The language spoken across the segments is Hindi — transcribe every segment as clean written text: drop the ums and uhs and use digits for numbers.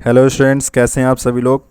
हेलो स्टूडेंट्स, कैसे हैं आप सभी लोग।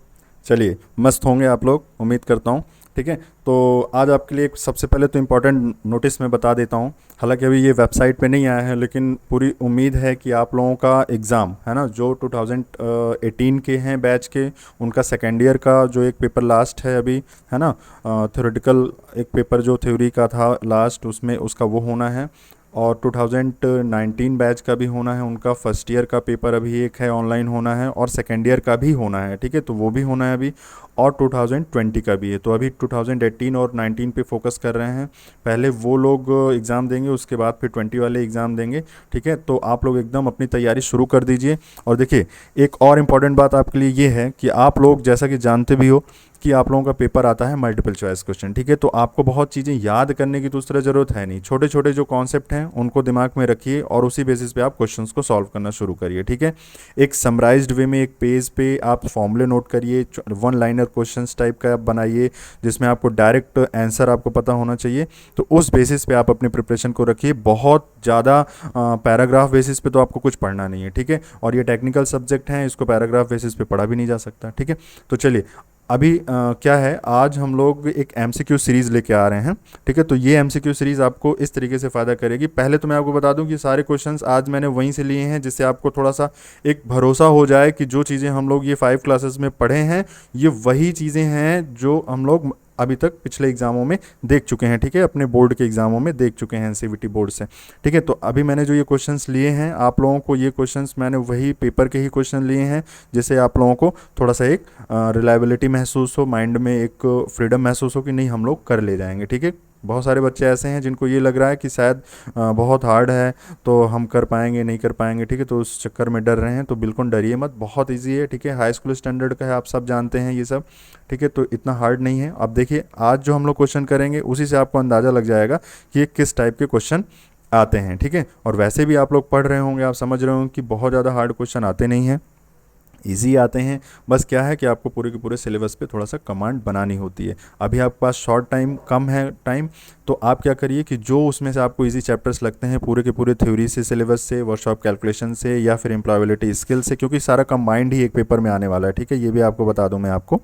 चलिए, मस्त होंगे आप लोग, उम्मीद करता हूँ। ठीक है, तो आज आपके लिए सबसे पहले तो इम्पोर्टेंट नोटिस मैं बता देता हूँ। हालांकि अभी ये वेबसाइट पे नहीं आया है, लेकिन पूरी उम्मीद है कि आप लोगों का एग्ज़ाम है ना, जो 2018 के हैं बैच के, उनका सेकेंड ईयर का जो एक पेपर लास्ट है अभी, है ना, थ्योरेटिकल एक पेपर जो थ्योरी का था लास्ट, उसमें उसका वो होना है। और 2019 बैच का भी होना है, उनका फर्स्ट ईयर का पेपर अभी एक है ऑनलाइन होना है, और सेकेंड ईयर का भी होना है। ठीक है, तो वो भी होना है अभी। और 2020 का भी है। तो अभी 2018 और 19 पे फोकस कर रहे हैं। पहले वो लोग एग्ज़ाम देंगे, उसके बाद फिर 20 वाले एग्ज़ाम देंगे। ठीक है, तो आप लोग एकदम अपनी तैयारी शुरू कर दीजिए। और देखिए, एक और इम्पॉर्टेंट बात आपके लिए ये है कि आप लोग जैसा कि जानते भी हो कि आप लोगों का पेपर आता है मल्टीपल चॉइस क्वेश्चन। ठीक है, तो आपको बहुत चीज़ें याद करने की तो उस तरह ज़रूरत है नहीं। छोटे छोटे जो कॉन्सेप्ट हैं उनको दिमाग में रखिए और उसी बेसिस पे आप क्वेश्चंस को सॉल्व करना शुरू करिए। ठीक है, एक समराइज्ड वे में एक पेज पे आप फॉर्मूले नोट करिए, वन लाइनर क्वेश्चंस टाइप का आप बनाइए, जिसमें आपको डायरेक्ट आंसर आपको पता होना चाहिए। तो उस बेसिस पे आप अपनी प्रिपरेशन को रखिए। बहुत ज़्यादा पैराग्राफ बेसिस पे तो आपको कुछ पढ़ना नहीं है। ठीक है, और ये टेक्निकल सब्जेक्ट हैं, इसको पैराग्राफ बेसिस पे पढ़ा भी नहीं जा सकता। ठीक है, तो चलिए, अभी क्या है, आज हम लोग एक एमसीक्यू सीरीज़ लेके आ रहे हैं। ठीक है, तो ये एमसीक्यू सीरीज़ आपको इस तरीके से फ़ायदा करेगी। पहले तो मैं आपको बता दूं कि सारे क्वेश्चंस आज मैंने वहीं से लिए हैं, जिससे आपको थोड़ा सा एक भरोसा हो जाए कि जो चीज़ें हम लोग ये 5 क्लासेस में पढ़े हैं, ये वही चीज़ें हैं जो हम लोग अभी तक पिछले एग्जामों में देख चुके हैं। ठीक है, अपने बोर्ड के एग्जामों में देख चुके हैं एनसीवीटी बोर्ड से। ठीक है, तो अभी मैंने जो ये क्वेश्चंस लिए हैं, आप लोगों को ये क्वेश्चंस मैंने वही पेपर के ही क्वेश्चन लिए हैं, जिससे आप लोगों को थोड़ा सा एक रिलायबिलिटी महसूस हो, माइंड में एक फ्रीडम महसूस हो कि नहीं, हम लोग कर ले जाएंगे। ठीक है, बहुत सारे बच्चे ऐसे हैं जिनको ये लग रहा है कि शायद बहुत हार्ड है, तो हम कर पाएंगे नहीं कर पाएंगे। ठीक है, तो उस चक्कर में डर रहे हैं, तो बिल्कुल डरिए मत, बहुत इजी है। ठीक है, हाई स्कूल स्टैंडर्ड का है, आप सब जानते हैं ये सब। ठीक है, तो इतना हार्ड नहीं है। अब देखिए, आज जो हम लोग क्वेश्चन करेंगे उसी से आपको अंदाज़ा लग जाएगा कि ये किस टाइप के क्वेश्चन आते हैं। ठीक है, और वैसे भी आप लोग पढ़ रहे होंगे, आप समझ रहे होंगे कि बहुत ज़्यादा हार्ड क्वेश्चन आते नहीं हैं, ईजी आते हैं। बस क्या है कि आपको पूरे के पूरे सिलेबस पे थोड़ा सा कमांड बनानी होती है। अभी आपके पास शॉर्ट टाइम कम है टाइम, तो आप क्या करिए कि जो उसमें से आपको इजी चैप्टर्स लगते हैं, पूरे के पूरे थ्योरी से, सिलेबस से, वर्कशॉप कैलकुलेशन से, या फिर एम्प्लॉयबिलिटी स्किल से, क्योंकि सारा कंबाइंड ही एक पेपर में आने वाला है। ठीक है, ये भी आपको बता दूं मैं आपको।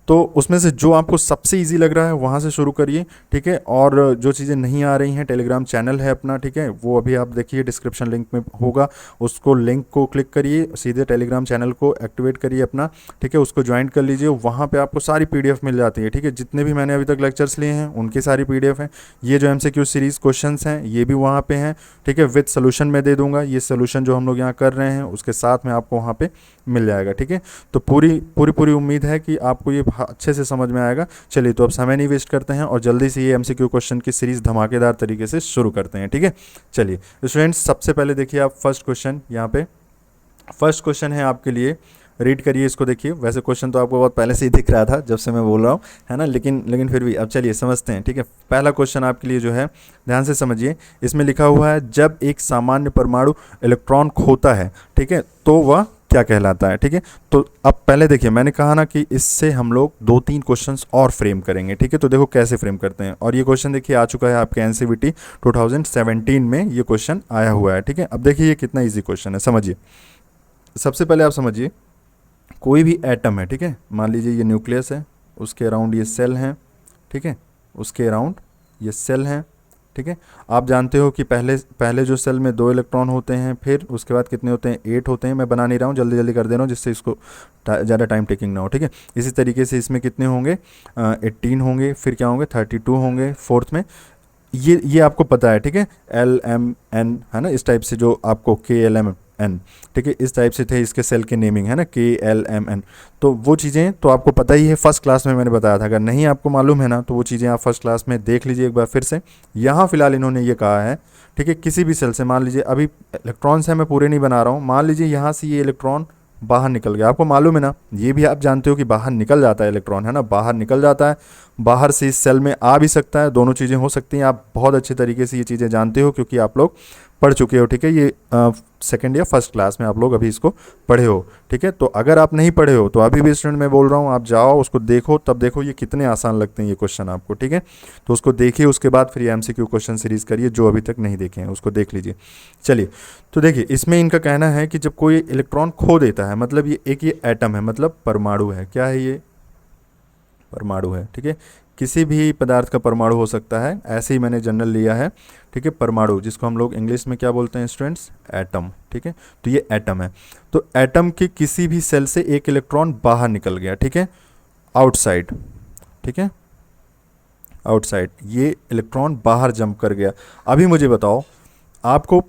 तो उसमें से जो आपको सबसे इजी लग रहा है वहाँ से शुरू करिए। ठीक है, और जो चीज़ें नहीं आ रही हैं, टेलीग्राम चैनल है अपना। ठीक है, वो अभी आप देखिए डिस्क्रिप्शन लिंक में होगा, उसको लिंक को क्लिक करिए, सीधे टेलीग्राम चैनल को एक्टिवेट करिए अपना। ठीक है, उसको ज्वाइन कर लीजिए, वहाँ पे आपको सारी पीडीएफ मिल जाती है। ठीक है, जितने भी मैंने अभी तक लेक्चर्स लिए हैं उनकी सारी पीडीएफ हैं। ये जो एमसीक्यू सीरीज़ क्वेश्चंस हैं ये भी वहाँ पे हैं। ठीक है, विद सोल्यूशन मैं दे दूंगा, ये सोल्यूशन जो हम लोग यहाँ कर रहे हैं उसके साथ में आपको वहाँ पे मिल जाएगा। ठीक है, तो पूरी पूरी पूरी उम्मीद है कि आपको ये अच्छे से समझ में आएगा। चलिए, तो अब समय नहीं वेस्ट करते हैं और जल्दी से ये एमसीक्यू क्वेश्चन की सीरीज़ धमाकेदार तरीके से शुरू करते हैं। ठीक है, चलिए स्टूडेंट्स, सबसे पहले देखिए आप फर्स्ट क्वेश्चन यहाँ पे। फर्स्ट क्वेश्चन है आपके लिए, रीड करिए इसको, देखिए। वैसे क्वेश्चन तो आपको बहुत पहले से ही दिख रहा था जब से मैं बोल रहा हूँ, है ना, लेकिन फिर भी अब चलिए समझते हैं। ठीक है, पहला क्वेश्चन आपके लिए जो है, ध्यान से समझिए। इसमें लिखा हुआ है, जब एक सामान्य परमाणु इलेक्ट्रॉन खोता है, ठीक है, तो वह क्या कहलाता है। ठीक है, तो अब पहले देखिए, मैंने कहा ना कि इससे हम लोग 2-3 क्वेश्चंस और फ्रेम करेंगे। ठीक है, तो देखो कैसे फ्रेम करते हैं। और ये क्वेश्चन देखिए आ चुका है आपके एनसीवीटी 2017 में, ये क्वेश्चन आया हुआ है। ठीक है, अब देखिए ये कितना ईजी क्वेश्चन है, समझिए। सबसे पहले आप समझिए, कोई भी एटम है, ठीक है, मान लीजिए ये न्यूक्लियस है, उसके अराउंड ये सेल हैं। ठीक है, उसके अराउंड ये सेल हैं। ठीक है, आप जानते हो कि पहले पहले जो सेल में 2 इलेक्ट्रॉन होते हैं, फिर उसके बाद कितने होते हैं, 8 होते हैं। मैं बना नहीं रहा हूँ, जल्दी जल्दी कर दे रहा हूँ जिससे इसको ज़्यादा टाइम टेकिंग ना हो। ठीक है, इसी तरीके से इसमें कितने होंगे, 18 होंगे, फिर क्या होंगे, 32 होंगे फोर्थ में। ये आपको पता है। ठीक है, LMN है ना, इस टाइप से जो आपको KLMN, ठीक है, इस टाइप से थे इसके सेल के नेमिंग, है ना, KLMN। तो वो चीज़ें तो आपको पता ही है, फर्स्ट क्लास में मैंने बताया था। अगर नहीं आपको मालूम है ना, तो वो चीज़ें आप फर्स्ट क्लास में देख लीजिए एक बार फिर से। यहाँ फिलहाल इन्होंने ये कहा है, ठीक है, किसी भी सेल से, मान लीजिए अभी इलेक्ट्रॉन्स हैं, मैं पूरे नहीं बना रहा हूँ, मान लीजिए यहाँ से ये इलेक्ट्रॉन बाहर निकल गया, आपको मालूम है ना, ये भी आप जानते हो कि बाहर निकल जाता है इलेक्ट्रॉन, है ना, बाहर निकल जाता है, बाहर से इस सेल में आ भी सकता है, दोनों चीज़ें हो सकती हैं। आप बहुत अच्छे तरीके से ये चीज़ें जानते हो, क्योंकि आप लोग पढ़ चुके हो, ठीक है। ये सेकेंड या फर्स्ट क्लास में आप लोग अभी इसको पढ़े हो, ठीक है। तो अगर आप नहीं पढ़े हो तो अभी भी स्टूडेंट मैं बोल रहा हूँ आप जाओ उसको देखो, तब देखो ये कितने आसान लगते हैं ये क्वेश्चन आपको, ठीक है। तो उसको देखिए, उसके बाद फिर MCQ क्वेश्चन सीरीज करिए, जो अभी तक नहीं देखे हैं उसको देख लीजिए। चलिए, तो देखिए इसमें इनका कहना है कि जब कोई इलेक्ट्रॉन खो देता है, मतलब ये एटम है, मतलब परमाणु है। क्या है ये? परमाणु है, ठीक है। किसी भी पदार्थ का परमाणु हो सकता है, ऐसे ही मैंने जनरल लिया है, ठीक है। परमाणु जिसको हम लोग इंग्लिश में क्या बोलते हैं स्टूडेंट्स? एटम, ठीक है। तो ये एटम है। तो एटम के किसी भी सेल से एक इलेक्ट्रॉन बाहर निकल गया, ठीक है, आउटसाइड, ठीक है, आउटसाइड, ये इलेक्ट्रॉन बाहर जंप कर गया। अभी मुझे बताओ, आपको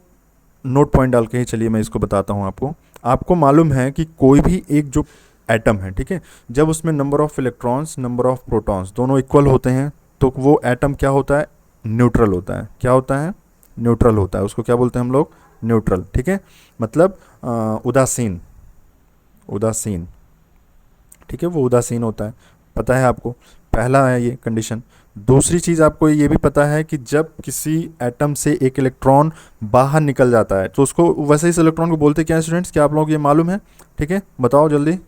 नोट पॉइंट डाल के ही चलिए मैं इसको बताता हूँ आपको। आपको मालूम है कि कोई भी एक जो एटम है, ठीक है, जब उसमें number of electrons, number of protons दोनों इक्वल होते हैं तो वो एटम क्या होता है? न्यूट्रल होता है। क्या होता है? न्यूट्रल होता है। उसको क्या बोलते हैं हम लोग? न्यूट्रल, ठीक है। मतलब उदासीन, उदासीन, ठीक है, वो उदासीन होता है। पता है आपको? पहला है ये कंडीशन। दूसरी चीज़ आपको ये भी पता है कि जब किसी एटम से एक इलेक्ट्रॉन बाहर निकल जाता है तो उसको, वैसे इस इलेक्ट्रॉन को बोलते क्या है स्टूडेंट्स? क्या आप लोगों को ये मालूम है? ठीक है, बताओ जल्दी।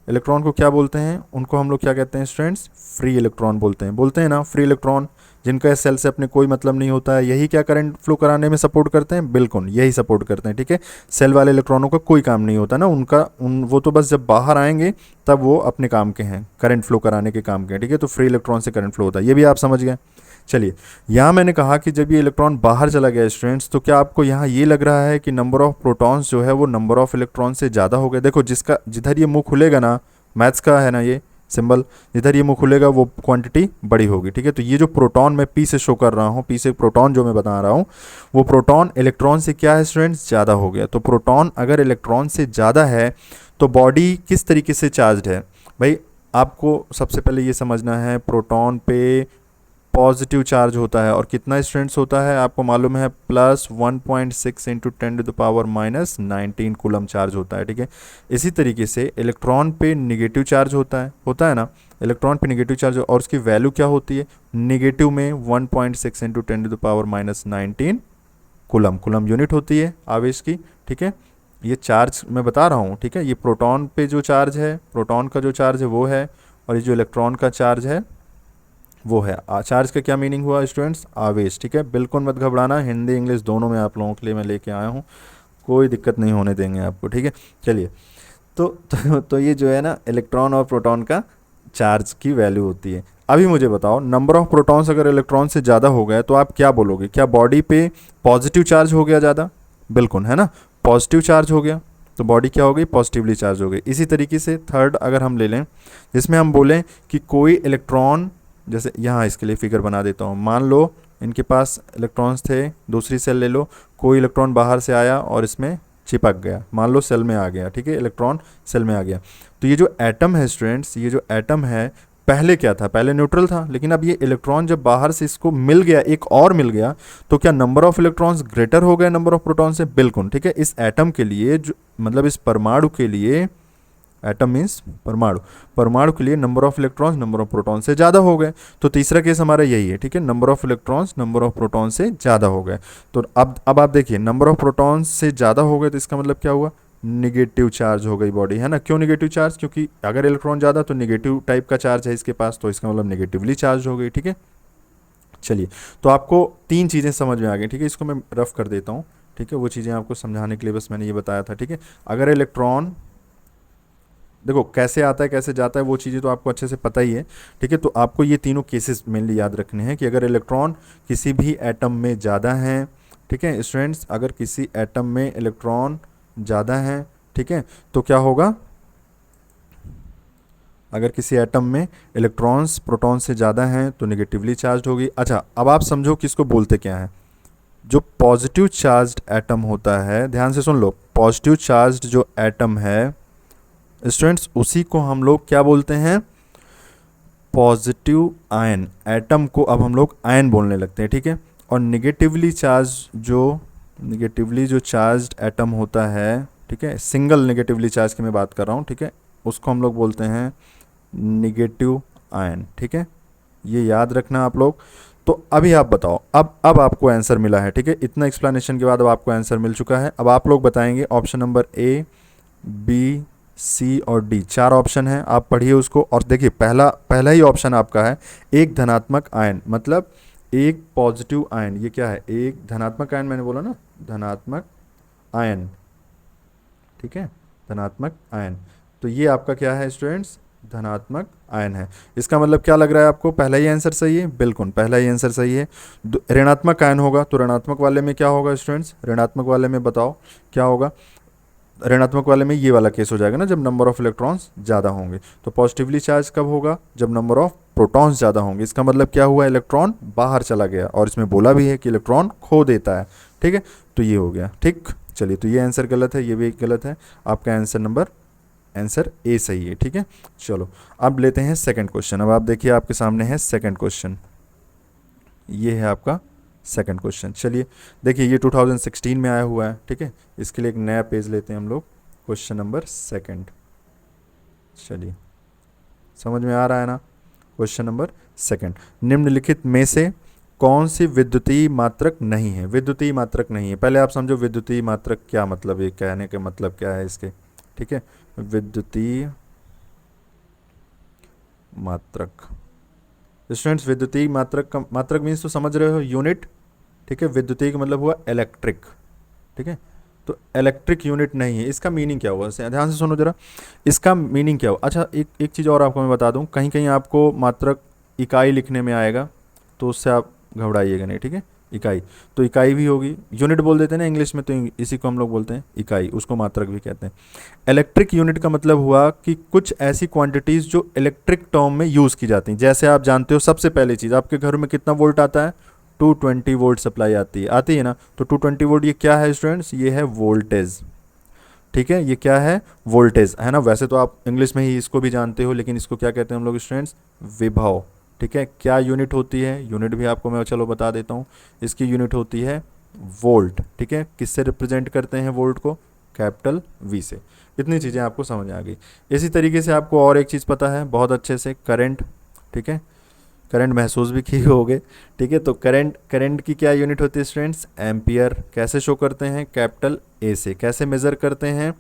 इलेक्ट्रॉन को क्या बोलते हैं? उनको हम लोग क्या कहते हैं स्टूडेंट्स? फ्री इलेक्ट्रॉन बोलते हैं ना, फ्री इलेक्ट्रॉन, जिनका इस सेल से अपने कोई मतलब नहीं होता है। यही क्या करंट फ्लो कराने में सपोर्ट करते हैं? बिल्कुल यही सपोर्ट करते हैं, ठीक है। सेल वाले इलेक्ट्रॉनों का कोई काम नहीं होता ना, वो तो बस जब बाहर आएंगे तब वो अपने काम के हैं, करंट फ्लो कराने के काम के हैं, ठीक है। तो फ्री इलेक्ट्रॉन से करंट फ्लो होता है, ये भी आप समझ गए। चलिए, यहाँ मैंने कहा कि जब ये इलेक्ट्रॉन बाहर चला गया स्टूडेंट्स, तो क्या आपको यहाँ ये लग रहा है कि नंबर ऑफ प्रोटॉन्स जो है वो नंबर ऑफ इलेक्ट्रॉन से ज़्यादा हो गया? देखो, जिधर ये मुंह खुलेगा ना, मैथ्स का है ना ये सिंबल, जिधर ये मुंह खुलेगा वो क्वांटिटी बड़ी होगी, ठीक है। तो ये जो प्रोटॉन मैं पी से शो कर रहा हूँ, पी से प्रोटॉन जो मैं बता रहा हूँ, वो प्रोटॉन इलेक्ट्रॉन से क्या है स्टूडेंट्स? ज़्यादा हो गया। तो प्रोटॉन अगर इलेक्ट्रॉन से ज़्यादा है तो बॉडी किस तरीके से चार्ज है? भाई आपको सबसे पहले ये समझना है, प्रोटॉन पे पॉजिटिव चार्ज होता है, और कितना स्टूडेंट्स होता है आपको मालूम है? प्लस 1.6 इंटू 10⁻⁻19 कूलम चार्ज होता है, ठीक है। इसी तरीके से इलेक्ट्रॉन पे निगेटिव चार्ज होता है ना, इलेक्ट्रॉन पे निगेटिव चार्ज, और उसकी वैल्यू क्या होती है? निगेटिव में 1.6 इंटू 10⁻⁻19 कूलम, कूलम यूनिट होती है आवेश की, ठीक है। ये चार्ज मैं बता रहा हूँ, ठीक है। ये प्रोटॉन पे जो चार्ज है, प्रोटॉन का जो चार्ज है वो है, और ये जो इलेक्ट्रॉन का चार्ज है वो है। चार्ज का क्या मीनिंग हुआ स्टूडेंट्स? आवेश, ठीक है। बिल्कुल मत घबराना, हिंदी इंग्लिश दोनों में आप लोगों के लिए मैं लेके आया हूँ, कोई दिक्कत नहीं होने देंगे आपको, ठीक है। चलिए, तो ये जो है ना, इलेक्ट्रॉन और प्रोटॉन का चार्ज की वैल्यू होती है। अभी मुझे बताओ, नंबर ऑफ प्रोटॉन्स अगर इलेक्ट्रॉन से ज़्यादा हो गया तो आप क्या बोलोगे? क्या बॉडी पे पॉजिटिव चार्ज हो गया ज़्यादा? बिल्कुल, है ना, पॉजिटिव चार्ज हो गया, तो बॉडी क्या हो गई? पॉजिटिवली चार्ज हो गई। इसी तरीके से थर्ड अगर हम ले लें, जिसमें हम बोलें कि कोई इलेक्ट्रॉन, जैसे यहाँ इसके लिए फिगर बना देता हूँ, मान लो इनके पास इलेक्ट्रॉन्स थे, दूसरी सेल ले लो, कोई इलेक्ट्रॉन बाहर से आया और इसमें चिपक गया, मान लो सेल में आ गया, ठीक है, इलेक्ट्रॉन सेल में आ गया। तो ये जो एटम है स्टूडेंट्स, ये जो एटम है, पहले क्या था? पहले न्यूट्रल था, लेकिन अब ये इलेक्ट्रॉन जब बाहर से इसको मिल गया, एक और मिल गया, तो क्या नंबर ऑफ इलेक्ट्रॉन्स ग्रेटर हो गए नंबर ऑफ प्रोटॉन से? बिल्कुल, ठीक है। इस एटम के लिए जो, मतलब इस परमाणु के लिए, एटम मीन्स परमाणु, परमाणु के लिए number of electrons number of proton से ज़्यादा हो गए। तो तीसरा केस हमारा यही है, ठीक है, number of electrons number of proton से ज़्यादा हो गए। तो अब आप देखिए, नंबर ऑफ प्रोटॉन्स से ज़्यादा हो गए तो इसका मतलब क्या हुआ? निगेटिव चार्ज हो गई बॉडी, है ना। क्यों निगेटिव चार्ज? क्योंकि अगर इलेक्ट्रॉन ज़्यादा तो निगेटिव टाइप का चार्ज है इसके पास, तो इसका मतलब निगेटिवली चार्ज हो गई, ठीक है। चलिए, तो आपको तीन चीज़ें समझ में आ गई, ठीक है। इसको मैं रफ कर देता हूँ, ठीक है, वो चीज़ें आपको समझाने के लिए बस मैंने ये बताया था, ठीक है। अगर इलेक्ट्रॉन, देखो कैसे आता है कैसे जाता है वो चीज़ें तो आपको अच्छे से पता ही है, ठीक है। तो आपको ये तीनों केसेस मेनली याद रखने हैं कि अगर इलेक्ट्रॉन किसी भी एटम में ज़्यादा हैं, ठीक है स्टूडेंट्स, अगर किसी एटम में इलेक्ट्रॉन ज़्यादा हैं, ठीक है, तो क्या होगा? अगर किसी एटम में इलेक्ट्रॉन्स प्रोटॉन से ज़्यादा हैं तो निगेटिवली चार्ज होगी। अच्छा, अब आप समझो कि इसको बोलते क्या है। जो पॉजिटिव चार्ज्ड एटम होता है, ध्यान से सुन लो, पॉजिटिव चार्ज्ड जो एटम है स्टूडेंट्स, उसी को हम लोग क्या बोलते हैं? Positive ion. एटम को अब हम लोग आयन बोलने लगते हैं, ठीक है। और निगेटिवली जो चार्ज्ड एटम होता है, ठीक है, सिंगल निगेटिवली चार्ज की मैं बात कर रहा हूँ, ठीक है, उसको हम लोग बोलते हैं निगेटिव आयन, ठीक है। ये याद रखना आप लोग। तो अभी आप बताओ, अब आपको आंसर मिला है, ठीक है, इतना एक्सप्लेनेशन के बाद अब आपको आंसर मिल चुका है। अब आप लोग बताएंगे ऑप्शन नंबर ए, बी, सी और डी, 4 ऑप्शन है, आप पढ़िए उसको। और देखिए पहला पहला ही ऑप्शन आपका है एक धनात्मक आयन, मतलब एक पॉजिटिव आयन। ये क्या है? एक धनात्मक आयन, मैंने बोला ना, धनात्मक आयन, ठीक है, धनात्मक आयन। तो ये आपका क्या है स्टूडेंट्स? धनात्मक आयन है। इसका मतलब क्या लग रहा है आपको? पहला ही आंसर सही है, बिल्कुल पहला ही आंसर सही है। ऋणात्मक आयन होगा तो ऋणात्मक वाले में क्या होगा स्टूडेंट्स? ऋणात्मक वाले में बताओ क्या होगा? ऋणात्मक वाले में ये वाला केस हो जाएगा ना, जब नंबर ऑफ इलेक्ट्रॉन्स ज़्यादा होंगे। तो पॉजिटिवली चार्ज कब होगा? जब नंबर ऑफ प्रोटॉन्स ज़्यादा होंगे। इसका मतलब क्या हुआ? इलेक्ट्रॉन बाहर चला गया, और इसमें बोला भी है कि इलेक्ट्रॉन खो देता है, ठीक है। तो ये हो गया, ठीक। चलिए, तो ये आंसर गलत है, ये भी गलत है। आपका आंसर ए सही है, ठीक है। चलो अब लेते हैं सेकंड क्वेश्चन। अब आप देखिए आपके सामने है सेकंड क्वेश्चन, ये है आपका सेकंड क्वेश्चन। चलिए देखिए, ये 2016 में आया हुआ है, ठीक है। इसके लिए एक नया पेज लेते हैं हम लोग, क्वेश्चन नंबर सेकंड। चलिए, समझ में आ रहा है ना? क्वेश्चन नंबर सेकंड, निम्नलिखित में से कौन सी विद्युतीय मात्रक नहीं है? विद्युतीय मात्रक नहीं है, पहले आप समझो विद्युतीय मात्रक क्या मतलब है, कहने का मतलब क्या है इसके, ठीक है। विद्युतीय मात्रक, स्टूडेंट्स विद्युतीय मात्रक का मात्रक मीन्स तो समझ रहे हो, यूनिट, ठीक है। विद्युतीय का मतलब हुआ इलेक्ट्रिक, ठीक है। तो इलेक्ट्रिक यूनिट नहीं है, इसका मीनिंग क्या हुआ? ध्यान से सुनो जरा, इसका मीनिंग क्या हुआ। अच्छा, एक चीज़ और आपको मैं बता दूं, कहीं कहीं आपको मात्रक इकाई लिखने में आएगा, तो उससे आप घबराइएगा नहीं, ठीक है। इकाई, तो इकाई भी होगी, यूनिट बोल देते हैं ना इंग्लिश में, तो इसी को हम लोग बोलते हैं इकाई, उसको मात्रक भी कहते हैं। इलेक्ट्रिक यूनिट का मतलब हुआ कि कुछ ऐसी क्वांटिटीज़ जो इलेक्ट्रिक टर्म में यूज़ की जाती हैं। जैसे आप जानते हो, सबसे पहली चीज़, आपके घर में कितना वोल्ट आता है? 220 वोल्ट सप्लाई आती है ना। तो 220 वोल्ट ये क्या है स्टूडेंट्स? ये है वोल्टेज, ठीक है। ये क्या है? वोल्टेज है ना। वैसे तो आप इंग्लिश में ही इसको भी जानते हो, लेकिन इसको क्या कहते हैं हम लोग स्टूडेंट्स? विभव, ठीक है। क्या यूनिट होती है? यूनिट भी आपको मैं चलो बता देता हूँ। इसकी यूनिट होती है वोल्ट, ठीक है। किससे रिप्रेजेंट करते हैं वोल्ट को? कैपिटल वी से। इतनी चीज़ें आपको समझ आ गई। इसी तरीके से आपको और एक चीज़ पता है बहुत अच्छे से, करंट, ठीक है। करंट महसूस भी किए होगे, ठीक है। तो करंट की क्या यूनिट होती है स्टूडेंट्स? एम्पियर। कैसे शो करते हैं? कैपिटल ए से। कैसे मेज़र करते हैं?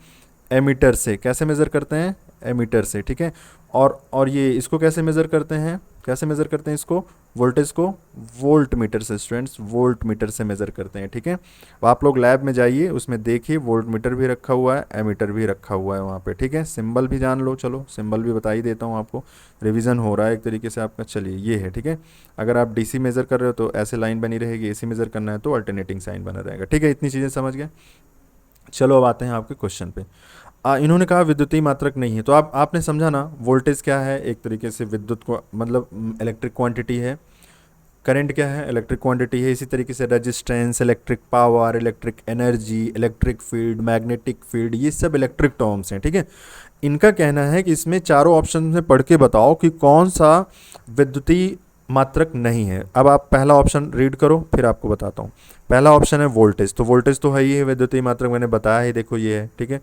एमीटर से। कैसे मेज़र करते हैं? एमीटर से, ठीक है। और ये इसको कैसे मेज़र करते हैं? कैसे मेज़र करते हैं इसको? वोल्टेज को वोल्ट मीटर से स्टूडेंट्स, वोल्ट मीटर से मेज़र करते हैं, ठीक है। अब आप लोग लैब में जाइए, उसमें देखिए वोल्ट मीटर भी रखा हुआ है, एमीटर भी रखा हुआ है वहाँ पे, ठीक है। सिंबल भी जान लो, चलो सिंबल भी बता ही देता हूँ आपको, रिवीजन हो रहा है एक तरीके से आपका। चलिए, ये है, ठीक है। अगर आप डीसी मेज़र कर रहे हो तो ऐसे लाइन बनी रहेगी, एसी मेज़र करना है तो अल्टरनेटिंग साइन बना रहेगा, ठीक है। इतनी चीज़ें समझ गए। चलो अब आते हैं आपके क्वेश्चन पे। इन्होंने कहा विद्युतीय मात्रक नहीं है, तो आपने समझा ना, वोल्टेज क्या है? एक तरीके से विद्युत को मतलब इलेक्ट्रिक क्वांटिटी है। करंट क्या है? इलेक्ट्रिक क्वांटिटी है। इसी तरीके से resistance, electric power, electric energy, electric field, magnetic field, ये सब इलेक्ट्रिक टर्म्स हैं, ठीक है। इनका कहना है कि इसमें चारों ऑप्शन में पढ़ के बताओ कि कौन सा विद्युतीय मात्रक नहीं है। अब आप पहला ऑप्शन रीड करो, फिर आपको बताता हूँ। पहला ऑप्शन है वोल्टेज, तो वोल्टेज तो है ही है विद्युतीय मात्रक, मैंने बताया ही, देखो ये है, ठीक है।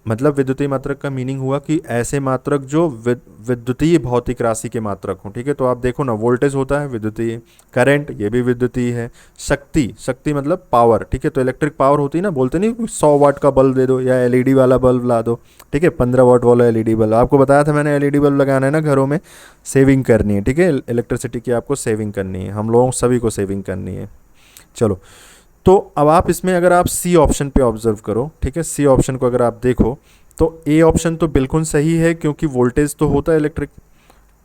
मतलब विद्युतीय मात्रक का मीनिंग हुआ कि ऐसे मात्रक जो विद्युतीय भौतिक राशि के मात्रक हों, ठीक है। तो आप देखो ना, वोल्टेज होता है विद्युतीय, करंट ये भी विद्युतीय है, शक्ति मतलब पावर, ठीक है। तो इलेक्ट्रिक पावर होती है ना, बोलते नहीं 100 वाट का बल्ब दे दो या एलईडी वाला बल्ब ला दो, ठीक है। 15 वाट वाला एलईडी बल्ब, आपको बताया था मैंने, एलईडी बल्ब लगाना है ना घरों में, सेविंग करनी है, ठीक है। इलेक्ट्रिसिटी की आपको सेविंग करनी है, हम लोगों सभी को सेविंग करनी है। चलो, तो अब आप इसमें अगर आप सी ऑप्शन पे ऑब्जर्व करो, ठीक है, सी ऑप्शन को अगर आप देखो तो ए ऑप्शन तो बिल्कुल सही है क्योंकि वोल्टेज तो होता है इलेक्ट्रिक,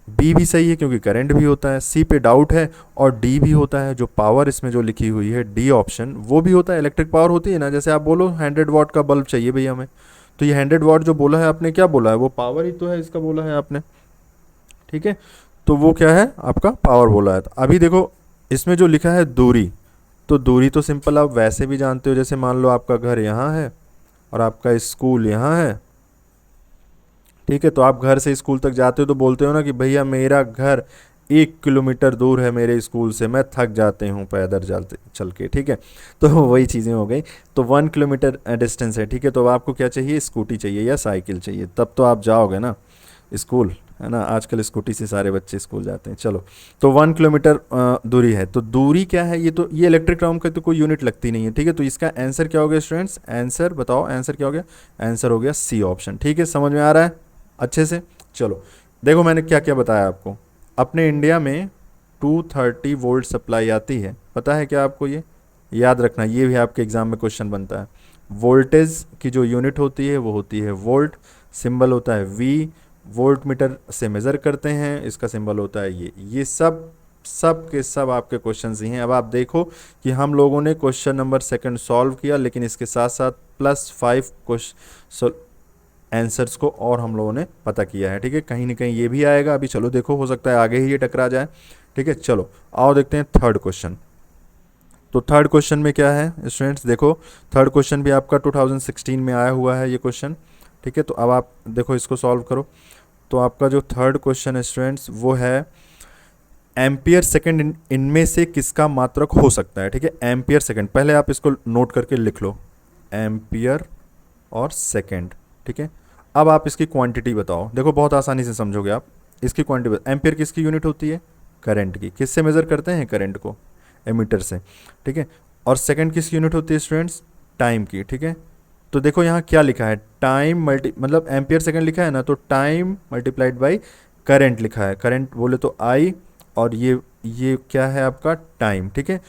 बी भी सही है क्योंकि करंट भी होता है, सी पे डाउट है, और डी भी होता है। जो पावर इसमें जो लिखी हुई है डी ऑप्शन, वो भी होता है, इलेक्ट्रिक पावर होती है ना। जैसे आप बोलो 100 वाट का बल्ब चाहिए भैया हमें, तो ये 100 वाट जो बोला है आपने, क्या बोला है? वो पावर ही तो है, इसका बोला है आपने, ठीक है। तो वो क्या है? आपका पावर बोला है। तो अभी देखो इसमें जो लिखा है दूरी, तो दूरी तो सिंपल आप वैसे भी जानते हो। जैसे मान लो आपका घर यहाँ है और आपका स्कूल यहाँ है, ठीक है। तो आप घर से स्कूल तक जाते हो तो बोलते हो ना कि भैया मेरा घर 1 किलोमीटर दूर है मेरे स्कूल से, मैं थक जाते हूँ पैदल चल के, ठीक है। तो वही चीज़ें हो गई। तो 1 किलोमीटर डिस्टेंस है, ठीक है। तो अब आपको क्या चाहिए? स्कूटी चाहिए या साइकिल चाहिए, तब तो आप जाओगे ना स्कूल, है ना, आजकल स्कूटी से सारे बच्चे स्कूल जाते हैं। चलो, तो 1 किलोमीटर दूरी है, तो दूरी क्या है, ये इलेक्ट्रिक टर्म का तो कोई यूनिट लगती नहीं है, ठीक है। तो इसका आंसर क्या हो गया स्टूडेंट्स, आंसर बताओ, आंसर क्या हो गया, आंसर हो गया सी ऑप्शन, ठीक है। समझ में आ रहा है अच्छे से। चलो देखो मैंने क्या क्या बताया आपको। अपने इंडिया में 230 वोल्ट सप्लाई आती है, पता है क्या आपको, ये याद रखना, ये भी आपके एग्जाम में क्वेश्चन बनता है। वोल्टेज की जो यूनिट होती है वो होती है वोल्ट, सिंबल होता है वी, वोल्ट मीटर से मेज़र करते हैं, इसका सिंबल होता है ये सब के सब आपके क्वेश्चन ही हैं। अब आप देखो कि हम लोगों ने क्वेश्चन नंबर सेकंड सॉल्व किया, लेकिन इसके साथ साथ +5 क्वेश्चन आंसर्स को और हम लोगों ने पता किया है, ठीक है। कहीं ना कहीं ये भी आएगा अभी, चलो देखो, हो सकता है आगे ही ये टकरा जाए, ठीक है। चलो आओ देखते हैं थर्ड क्वेश्चन। तो थर्ड क्वेश्चन में क्या है स्टूडेंट्स, देखो थर्ड क्वेश्चन भी आपका 2016 में आया हुआ है ये क्वेश्चन, ठीक है। तो अब आप देखो इसको सॉल्व करो। तो आपका जो थर्ड क्वेश्चन है स्टूडेंट्स वो है एम्पियर सेकंड इनमें से किसका मात्रक हो सकता है, ठीक है। एम्पियर सेकंड, पहले आप इसको नोट करके लिख लो, एम्पियर और सेकंड, ठीक है। अब आप इसकी क्वांटिटी बताओ, देखो बहुत आसानी से समझोगे आप। इसकी क्वांटिटी, एम्पियर किसकी यूनिट होती है, करंट की। किससे मेज़र करते हैं करंट को, एमीटर से, ठीक है। और सेकंड किसकी यूनिट होती है स्टूडेंट्स, टाइम की, ठीक है। तो देखो यहाँ क्या लिखा है, टाइम मल्टी मतलब एम्पियर सेकंड लिखा है ना, तो टाइम मल्टीप्लाइड बाई करंट लिखा है, करंट बोले तो आई, और ये क्या है आपका टाइम, ठीक है।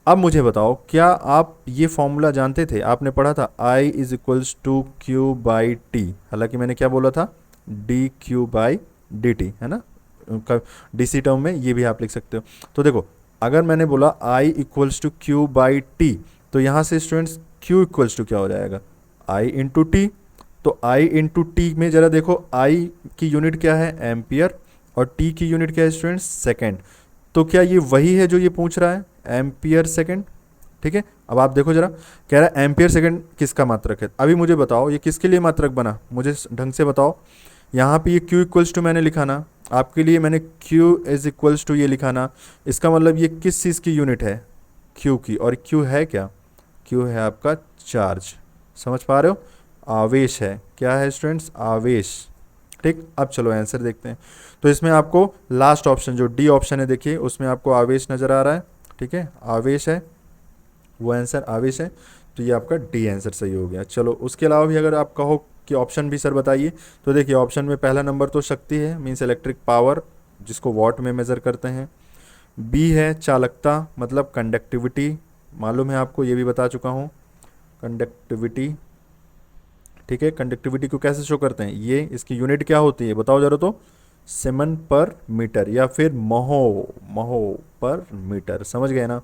अब मुझे बताओ, क्या आप ये फॉर्मूला जानते थे, आपने पढ़ा था I is equals to Q by T, हालांकि मैंने क्या बोला था, D Q by D T, है ना, डीसी टर्म में ये भी आप लिख सकते हो। तो देखो अगर मैंने बोला I equals to Q by T, तो यहाँ से स्टूडेंट्स Q इक्वल्स टू क्या हो जाएगा, I इंटू टी। तो I इंटू टी में ज़रा देखो I की यूनिट क्या है, एम्पियर, और T की यूनिट क्या है स्टूडेंट्स, सेकेंड। तो क्या ये वही है जो ये पूछ रहा है, एम्पियर सेकेंड, ठीक है। अब आप देखो जरा, कह रहा है एम्पियर सेकेंड किसका मात्रक है। अभी मुझे बताओ ये किसके लिए मात्रक बना, मुझे ढंग से बताओ। यहाँ पे ये Q इक्वल्स टू मैंने लिखा ना, आपके लिए मैंने Q इज इक्वल्स टू ये लिखा ना, इसका मतलब ये किस चीज़ की यूनिट है, Q की। और Q है क्या, Q है आपका चार्ज, समझ पा रहे हो, आवेश है, क्या है स्टूडेंट्स, आवेश, ठीक। अब चलो आंसर देखते हैं। तो इसमें आपको लास्ट ऑप्शन जो डी ऑप्शन है, देखिए उसमें आपको आवेश नज़र आ रहा है, ठीक है, आवेश है, वो आंसर आवेश है। तो ये आपका डी आंसर सही हो गया। चलो उसके अलावा भी अगर आप कहो कि ऑप्शन भी सर बताइए, तो देखिए ऑप्शन में पहला नंबर तो शक्ति है, मीन्स इलेक्ट्रिक पावर, जिसको वॉट में मेज़र करते हैं। बी है चालकता, मतलब कंडक्टिविटी, मालूम है आपको, ये भी बता चुका हूँ, कंडक्टिविटी, ठीक है। कंडक्टिविटी को कैसे शो करते हैं, ये इसकी यूनिट क्या होती है बताओ जरा, तो सीमेन पर मीटर या फिर महो पर मीटर, समझ गए ना,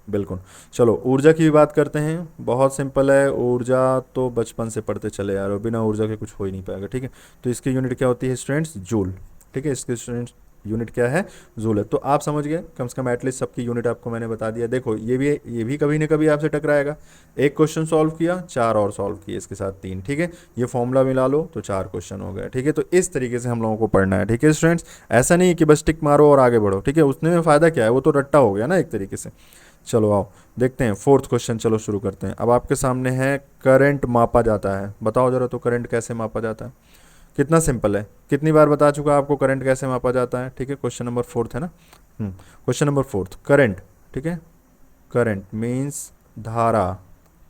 बिल्कुल। चलो ऊर्जा की भी बात करते हैं, बहुत सिंपल है, ऊर्जा तो बचपन से पढ़ते चले आ रहे हो, बिना ऊर्जा के कुछ हो ही नहीं पाएगा, ठीक है। तो इसकी यूनिट क्या होती है स्टूडेंट्स, जूल, ठीक है, इसकी स्टूडेंट्स यूनिट क्या है, जूल है। तो आप समझ गए, कम से कम एटलीस्ट सबकी यूनिट आपको मैंने बता दिया। देखो ये भी कभी ना कभी आपसे टकराएगा, एक क्वेश्चन सॉल्व किया, 4 और सॉल्व किए, इसके साथ 3, ठीक है। ये फॉर्मूला मिला लो तो 4 क्वेश्चन हो गए, ठीक है। तो इस तरीके से हम लोगों को पढ़ना है, ठीक है स्टूडेंट्स। ऐसा नहीं कि बस टिक मारो और आगे बढ़ो, ठीक है, उसने में फ़ायदा क्या है, वो तो रट्टा हो गया ना एक तरीके से। चलो आओ देखते हैं फोर्थ क्वेश्चन, चलो शुरू करते हैं। अब आपके सामने है करंट मापा जाता है, बताओ जरा तो करंट कैसे मापा जाता है। कितना सिंपल है, कितनी बार बता चुका आपको करंट कैसे मापा जाता है, ठीक है। क्वेश्चन नंबर फोर्थ है ना, क्वेश्चन नंबर फोर्थ, करंट, ठीक है। करंट मीन्स धारा,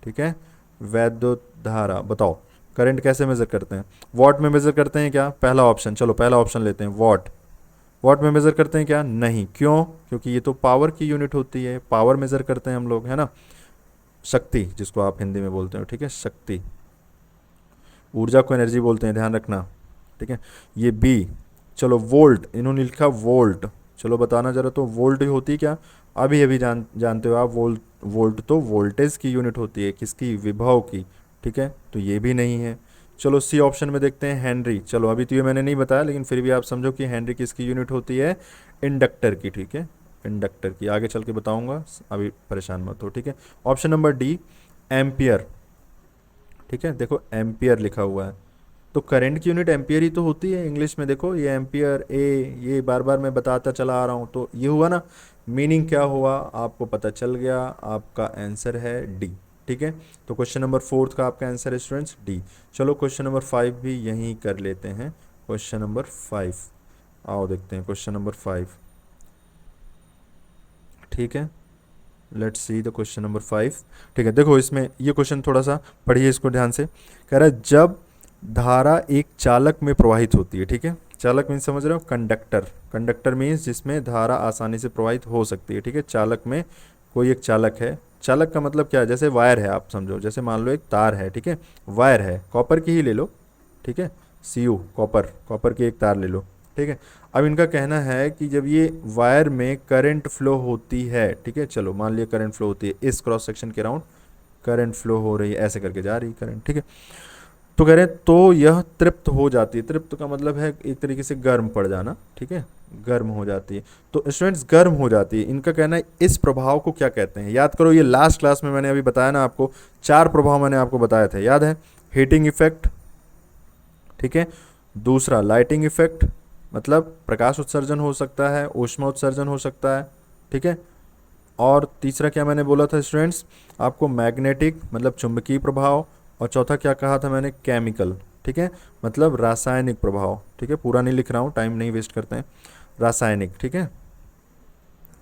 ठीक है, वैद्युत धारा। बताओ करंट कैसे मेज़र करते हैं, वॉट में मेज़र करते हैं क्या, पहला ऑप्शन, चलो पहला ऑप्शन लेते हैं, वॉट। वॉट में मेज़र करते हैं क्या, नहीं, क्यों, क्योंकि ये तो पावर की यूनिट होती है, पावर मेज़र करते हैं हम लोग, है ना। शक्ति जिसको आप हिंदी में बोलते हो, ठीक है, शक्ति, ऊर्जा को एनर्जी बोलते हैं, ध्यान रखना, ठीक है। ये बी, चलो वोल्ट, इन्होंने लिखा वोल्ट, चलो बताना जरा तो वोल्ट ही होती क्या, अभी अभी जानते हो आप, वोल्ट तो वोल्टेज की यूनिट होती है, किसकी, विभव की, ठीक है। तो ये भी नहीं है। चलो सी ऑप्शन में देखते हैं, हेनरी। चलो अभी तो ये मैंने नहीं बताया, लेकिन फिर भी आप समझो कि हेनरी किसकी यूनिट होती है, इंडक्टर की, ठीक है, इंडक्टर की, आगे चल के बताऊंगा, अभी परेशान मत हो, ठीक है। ऑप्शन नंबर डी, एम्पियर, ठीक है, देखो एम्पियर लिखा हुआ है, तो करंट की यूनिट एम्पियर ही तो होती है इंग्लिश में, देखो ये एम्पियर, ये बार बार मैं बताता चला आ रहा हूँ, तो ये हुआ ना, मीनिंग क्या हुआ आपको पता चल गया, आपका आंसर है डी, ठीक है। तो क्वेश्चन नंबर फोर्थ का आपका आंसर है स्टूडेंट्स डी। चलो क्वेश्चन नंबर 5 भी यहीं कर लेते हैं, क्वेश्चन नंबर 5, आओ देखते हैं क्वेश्चन नंबर 5। ठीक है, let's see the question number 5। ठीक है, देखो इसमें ये क्वेश्चन थोड़ा सा पढ़िए इसको ध्यान से। कह रहा है जब धारा एक चालक में प्रवाहित होती है, ठीक है, चालक मीन्स समझ रहे हो, कंडक्टर, कंडक्टर मीन्स जिसमें धारा आसानी से प्रवाहित हो सकती है, ठीक है। चालक में कोई एक चालक है, चालक का मतलब क्या है, जैसे वायर है, आप समझो, जैसे मान लो एक तार है, ठीक है, वायर है, कॉपर की ही ले लो, ठीक है, सीयू कॉपर, कॉपर की एक तार ले लो, ठीक है। अब इनका कहना है कि जब ये वायर में करंट फ्लो होती है, ठीक है, चलो मान लिया करंट फ्लो होती है, इस क्रॉस सेक्शन के अराउंड करंट फ्लो हो रही है, ऐसे करके जा रही है करंट, ठीक है। तो कह रहे हैं तो यह तृप्त हो जाती है, तृप्त का मतलब है एक तरीके से गर्म पड़ जाना, ठीक है, गर्म हो जाती है। तो स्टूडेंट्स गर्म हो जाती है, इनका कहना है इस प्रभाव को क्या कहते हैं। याद करो, ये लास्ट क्लास में मैंने अभी बताया ना आपको, 4 प्रभाव मैंने आपको बताए थे, याद है। हीटिंग इफेक्ट, ठीक है, दूसरा लाइटिंग इफेक्ट, मतलब प्रकाश उत्सर्जन हो सकता है, ऊष्मा उत्सर्जन हो सकता है, ठीक है। और तीसरा क्या मैंने बोला था स्टूडेंट्स आपको, मैग्नेटिक मतलब चुंबकीय प्रभाव, और चौथा क्या कहा था मैंने, केमिकल, ठीक है, मतलब रासायनिक प्रभाव, ठीक है। पूरा नहीं लिख रहा हूँ, टाइम नहीं वेस्ट करते हैं, रासायनिक, ठीक है,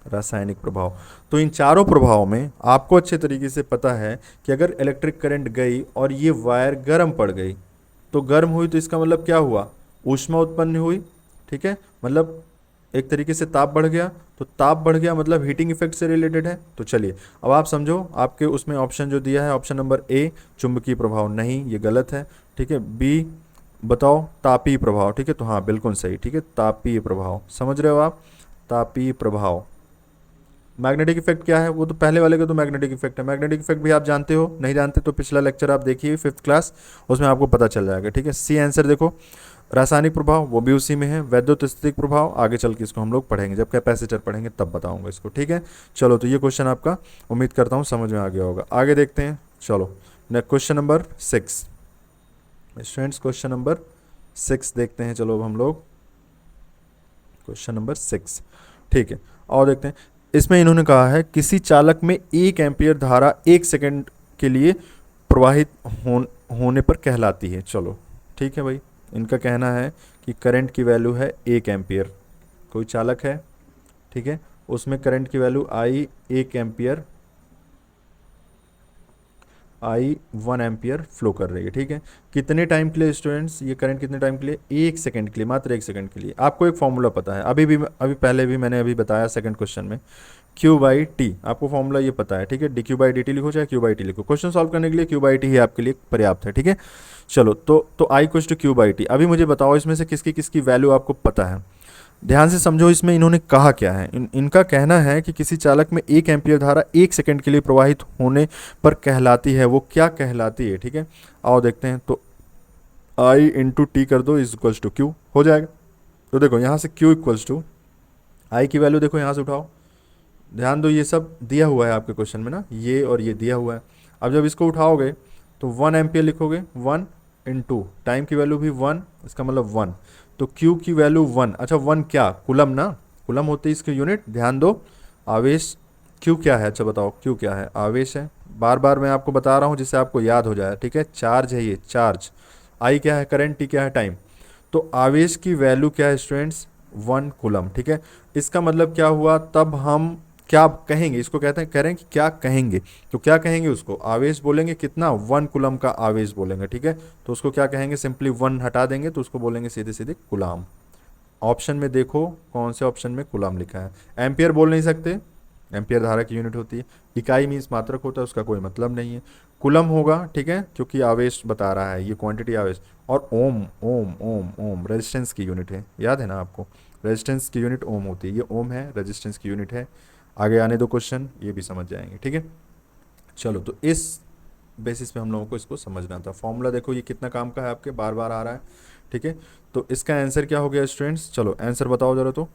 रासायनिक प्रभाव। तो इन चारों प्रभावों में आपको अच्छे तरीके से पता है कि अगर इलेक्ट्रिक करंट गई और ये वायर गर्म पड़ गई, तो गर्म हुई तो इसका मतलब क्या हुआ, ऊष्मा उत्पन्न हुई, ठीक है, मतलब एक तरीके से ताप बढ़ गया। तो ताप बढ़ गया मतलब हीटिंग इफेक्ट से रिलेटेड है। तो चलिए अब आप समझो, आपके उसमें ऑप्शन जो दिया है, ऑप्शन नंबर ए चुंबकीय प्रभाव, नहीं ये गलत है, ठीक है। बी बताओ तापीय प्रभाव, ठीक है, तो हाँ बिल्कुल सही, ठीक है, तापीय प्रभाव, समझ रहे हो आप, तापीय प्रभाव। मैग्नेटिक इफेक्ट क्या है, वो तो पहले वाले का तो मैग्नेटिक इफेक्ट है, मैग्नेटिक इफेक्ट भी आप जानते हो, नहीं जानते तो पिछला लेक्चर आप देखिए 5th क्लास, उसमें आपको पता चल जाएगा, ठीक है। सी आंसर देखो, रासायनिक प्रभाव वो भी उसी में है, वैद्युत स्थितिक प्रभाव आगे चल के इसको हम लोग पढ़ेंगे, जब कैपेसिटर पढ़ेंगे तब बताऊंगा इसको, ठीक है। चलो तो ये क्वेश्चन आपका उम्मीद करता हूँ समझ में आ गया होगा। आगे देखते हैं, चलो next question number 6। Students question number 6 देखते हैं, चलो अब हम लोग क्वेश्चन नंबर 6, ठीक है। और देखते हैं, इसमें इन्होंने कहा है किसी चालक में 1 एम्पियर धारा 1 सेकंड के लिए प्रवाहित होने पर कहलाती है। चलो ठीक है भाई, इनका कहना है कि करंट की वैल्यू है 1 एम्पियर, कोई चालक है, ठीक है, उसमें करंट की वैल्यू आई 1 एम्पियर, आई 1 एम्पियर फ्लो कर रही है, ठीक है। कितने टाइम के लिए स्टूडेंट्स, ये करंट कितने टाइम के लिए, 1 सेकंड के लिए, मात्र 1 सेकंड के लिए। आपको एक फॉर्मूला पता है, अभी पहले भी मैंने अभी बताया सेकंड क्वेश्चन में, क्यू बाई टी, आपको फॉर्मूला ये पता है, ठीक है। D Q by D T लिखो चाहे क्यू बाई टी लिखो, क्वेश्चन सॉल्व करने के लिए क्यू बाई टी ही आपके लिए पर्याप्त है, ठीक है। चलो तो I equals to Q by T. अभी मुझे बताओ इसमें से किसकी किसकी वैल्यू आपको पता है, ध्यान से समझो इसमें इन्होंने कहा क्या है। इनका कहना है कि किसी चालक में 1 एम्पियर धारा 1 सेकंड के लिए प्रवाहित होने पर कहलाती है, वो क्या कहलाती है, ठीक है। आओ देखते हैं, तो आई इंटू टी कर दो इज इक्वल्स टू क्यू, हो जाएगा। तो देखो यहाँ से क्यू इक्वल्स टू आई की वैल्यू देखो, यहाँ से उठाओ, ध्यान दो ये सब दिया हुआ है आपके क्वेश्चन में ना, ये और ये दिया हुआ है। अब जब इसको उठाओगे तो 1 एम्पियर लिखोगे, 1 इंटू टाइम की वैल्यू भी 1, इसका मतलब 1, तो Q की वैल्यू 1। अच्छा 1 क्या, कुलम ना, कुलम होती है इसकी यूनिट, ध्यान दो। आवेश Q क्या है, अच्छा बताओ Q क्या है, आवेश है, बार बार मैं आपको बता रहा हूँ जिससे आपको याद हो जाए, ठीक है। चार्ज है ये, चार्ज। I क्या है, करंट, T क्या है, टाइम। तो आवेश की वैल्यू क्या है स्टूडेंट्स, 1 कुलम, ठीक है। इसका मतलब क्या हुआ, तब हम क्या कहेंगे, इसको कहते हैं, कह रहे हैं कि क्या कहेंगे, तो क्या कहेंगे उसको, आवेश बोलेंगे, कितना, 1 कुलम का आवेश बोलेंगे, ठीक है। तो उसको क्या कहेंगे, सिंपली 1 हटा देंगे तो उसको बोलेंगे सीधे सीधे कुलाम। ऑप्शन में देखो कौन से ऑप्शन में कुलाम लिखा है, एम्पियर बोल नहीं सकते, एम्पियर धारा की यूनिट होती है, इकाई मीन्स मात्रक होता है, उसका कोई मतलब नहीं है। कुलम होगा, ठीक है, क्योंकि आवेश बता रहा है, ये क्वांटिटी आवेश। और ओम, ओम ओम ओम रेजिस्टेंस की यूनिट है, याद है ना आपको, रेजिस्टेंस की यूनिट ओम होती है, ये ओम है, रेजिस्टेंस की यूनिट है। आगे आने दो क्वेश्चन, ये भी समझ जाएंगे, ठीक है। चलो तो इस बेसिस पे हम लोगों को इसको समझना था। फॉर्मूला देखो ये कितना काम का है, आपके बार बार आ रहा है, ठीक है। तो इसका आंसर क्या हो गया स्टूडेंट्स, चलो आंसर बताओ जरा, तो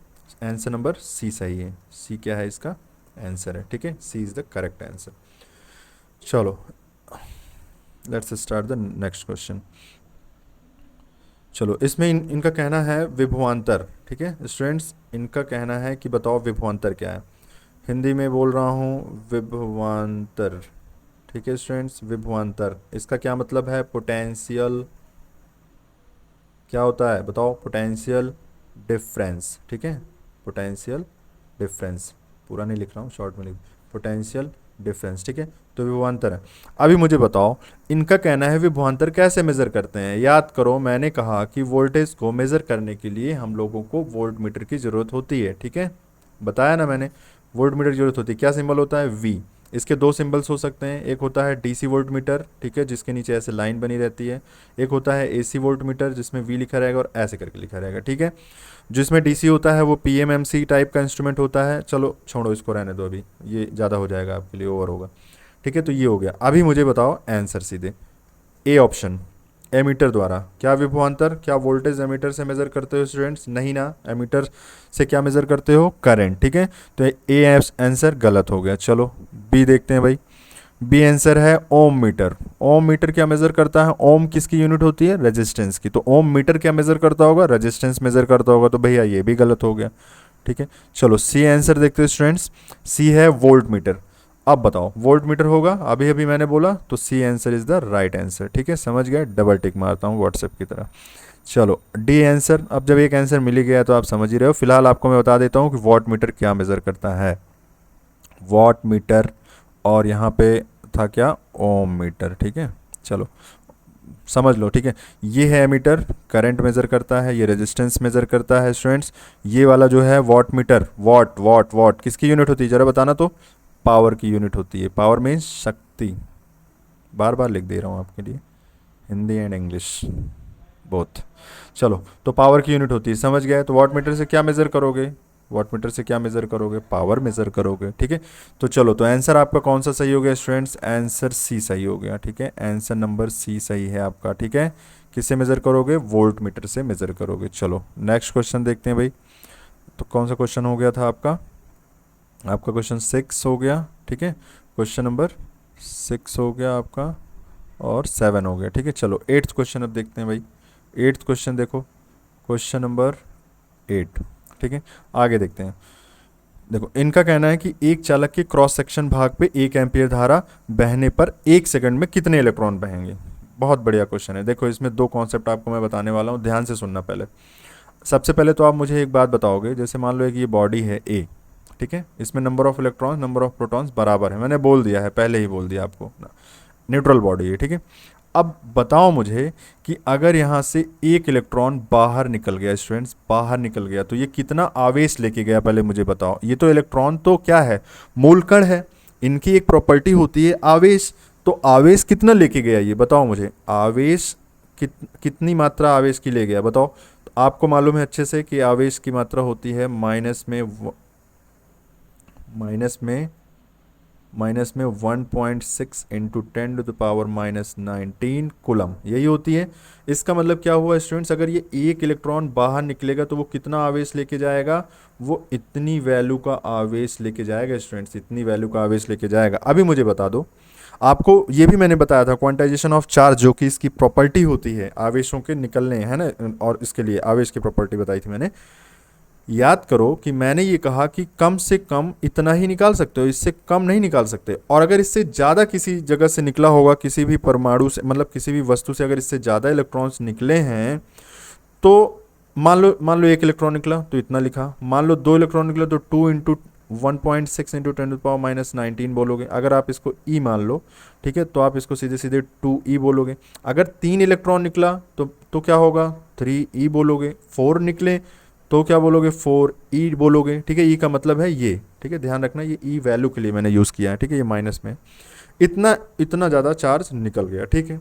आंसर नंबर सी सही है, सी क्या है इसका आंसर है, ठीक है, सी इज द करेक्ट आंसर। चलो let's start the next question. चलो इसमें इनका कहना है विभवांतर, ठीक है स्टूडेंट्स, इनका कहना है कि बताओ विभवांतर क्या है। हिंदी में बोल रहा हूँ, विभवांतर, ठीक है स्टूडेंट्स, विभवांतर इसका क्या मतलब है, पोटेंशियल, क्या होता है बताओ, पोटेंशियल डिफरेंस, ठीक है, पोटेंशियल डिफरेंस, पूरा नहीं लिख रहा हूँ, शॉर्ट में लिख, पोटेंशियल डिफरेंस, ठीक है। तो विभवांतर है। अभी मुझे बताओ, इनका कहना है विभवांतर कैसे मेज़र करते हैं। याद करो, मैंने कहा कि वोल्टेज को मेज़र करने के लिए हम लोगों को वोल्ट मीटर की ज़रूरत होती है, ठीक है, बताया ना मैंने, वोल्ट मीटर की ज़रूरत होती है। क्या सिंबल होता है, वी। इसके दो सिंबल्स हो सकते हैं, एक होता है डीसी वोल्ट मीटर, ठीक है, जिसके नीचे ऐसे लाइन बनी रहती है। एक होता है एसी वोल्ट मीटर, जिसमें वी लिखा रहेगा और ऐसे करके लिखा रहेगा, ठीक है। जिसमें डीसी होता है वो पीएमएमसी टाइप का इंस्ट्रूमेंट होता है। चलो छोड़ो, इसको रहने दो, अभी ये ज़्यादा हो जाएगा आपके लिए, ओवर होगा, ठीक है। तो ये हो गया। अभी मुझे बताओ आंसर सीधे, ए ऑप्शन, एमीटर द्वारा। क्या विभवांतर, क्या वोल्टेज एमीटर से मेज़र करते हो स्टूडेंट्स? नहीं ना, एमीटर से क्या मेज़र करते हो, करंट, ठीक है। तो ए आंसर गलत हो गया। चलो बी देखते हैं भाई। बी आंसर है ओम मीटर। ओम मीटर क्या मेज़र करता है, ओम किसकी यूनिट होती है, रेजिस्टेंस की। तो ओम मीटर क्या मेज़र करता होगा, रेजिस्टेंस मेज़र करता होगा। तो भैया ये भी गलत हो गया, ठीक है। चलो सी आंसर देखते हैं स्टूडेंट्स, सी है वोल्ट मीटर। अब बताओ वोल्ट मीटर होगा, अभी अभी मैंने बोला, तो C answer is the right answer, ठीक है, समझ गए। डबल टिक मारता हूँ व्हाट्सएप की तरह। चलो डी आंसर, अब जब एक आंसर मिल ही गया तो आप समझ ही रहे हो। फिलहाल आपको मैं बता देता हूँ कि वॉट मीटर क्या मेज़र करता है, वॉट मीटर, और यहाँ पे था क्या, ओम मीटर, ठीक है। चलो समझ लो, ठीक है। ये है एमीटर, करंट मेज़र करता है, ये रेजिस्टेंस मेज़र करता है स्टूडेंट्स। ये वाला जो है watt meter, what what what किसकी यूनिट होती है ज़रा बताना तो, पावर की यूनिट होती है। पावर मीन्स शक्ति, बार बार लिख दे रहा हूँ आपके लिए, हिंदी एंड इंग्लिश बोथ। चलो तो पावर की यूनिट होती है, समझ गए। तो वॉट मीटर से क्या मेज़र करोगे, वॉट मीटर से क्या मेज़र करोगे, पावर मेज़र करोगे, ठीक है। तो चलो, तो आंसर आपका कौन सा सही हो गया स्टूडेंट्स, आंसर सी सही हो गया, ठीक है। आंसर नंबर सी सही है आपका, ठीक है। किससे मेज़र करोगे, वोल्ट मीटर से मेज़र करोगे। चलो नेक्स्ट क्वेश्चन देखते हैं भाई। तो कौन सा क्वेश्चन हो गया था आपका, आपका क्वेश्चन 6 हो गया, ठीक है। क्वेश्चन नंबर 6 हो गया आपका, और 7 हो गया, ठीक है। चलो 8th क्वेश्चन अब देखते हैं भाई। 8th क्वेश्चन देखो, क्वेश्चन नंबर 8, ठीक है। आगे देखते हैं। देखो इनका कहना है कि एक चालक के क्रॉस सेक्शन भाग पे 1 एम्पियर धारा बहने पर 1 सेकंड में कितने इलेक्ट्रॉन बहेंगे। बहुत बढ़िया क्वेश्चन है। देखो इसमें दो कॉन्सेप्ट आपको मैं बताने वाला हूँ, ध्यान से सुनना। पहले सबसे पहले तो आप मुझे एक बात बताओगे, जैसे मान लो एक ये बॉडी है ए, ठीक है, इसमें number of electrons number of protons बराबर है, मैंने बोल दिया है, पहले ही बोल दिया आपको, न्यूट्रल बॉडी है, ठीक है। अब बताओ मुझे कि अगर यहाँ से एक इलेक्ट्रॉन बाहर निकल गया स्टूडेंट्स, बाहर निकल गया, तो ये कितना आवेश लेके गया, पहले मुझे बताओ। ये तो इलेक्ट्रॉन तो क्या है, मूल कण है, इनकी एक प्रॉपर्टी होती है आवेश। तो आवेश कितना लेके गया ये बताओ मुझे, आवेश कितनी मात्रा आवेश की ले गया बताओ। तो आपको मालूम है अच्छे से कि आवेश की मात्रा होती है माइनस में 1.6 इंटू 10⁻⁻19 कूलम, यही होती है। इसका मतलब क्या हुआ स्टूडेंट्स, अगर ये एक इलेक्ट्रॉन बाहर निकलेगा तो वो कितना आवेश लेके जाएगा, वो इतनी वैल्यू का आवेश लेके जाएगा स्टूडेंट्स, इतनी वैल्यू का आवेश लेके जाएगा। अभी मुझे बता दो, आपको ये भी मैंने बताया था क्वांटाइजेशन ऑफ चार्ज, जो कि इसकी प्रॉपर्टी होती है आवेशों के निकलने, है ना, और इसके लिए आवेश की प्रॉपर्टी बताई थी मैंने। याद करो कि मैंने ये कहा कि कम से कम इतना ही निकाल सकते हो, इससे कम नहीं निकाल सकते। और अगर इससे ज़्यादा किसी जगह से निकला होगा, किसी भी परमाणु से, मतलब किसी भी वस्तु से अगर इससे ज़्यादा इलेक्ट्रॉन्स निकले हैं, तो मान लो एक इलेक्ट्रॉन निकला तो इतना लिखा, मान लो दो इलेक्ट्रॉन निकला तो 2 × 1.6 × 10⁻19 बोलोगे। अगर आप इसको ई मान लो, ठीक है, तो आप इसको सीधे सीधे 2e बोलोगे। अगर 3 इलेक्ट्रॉन निकला तो क्या होगा, 3e बोलोगे। 4 निकले तो क्या बोलोगे, 4e बोलोगे, ठीक है। ई का मतलब है ये, ठीक है, ध्यान रखना, ये ई वैल्यू के लिए मैंने यूज़ किया है, ठीक है, ये माइनस में इतना इतना ज़्यादा चार्ज निकल गया, ठीक है।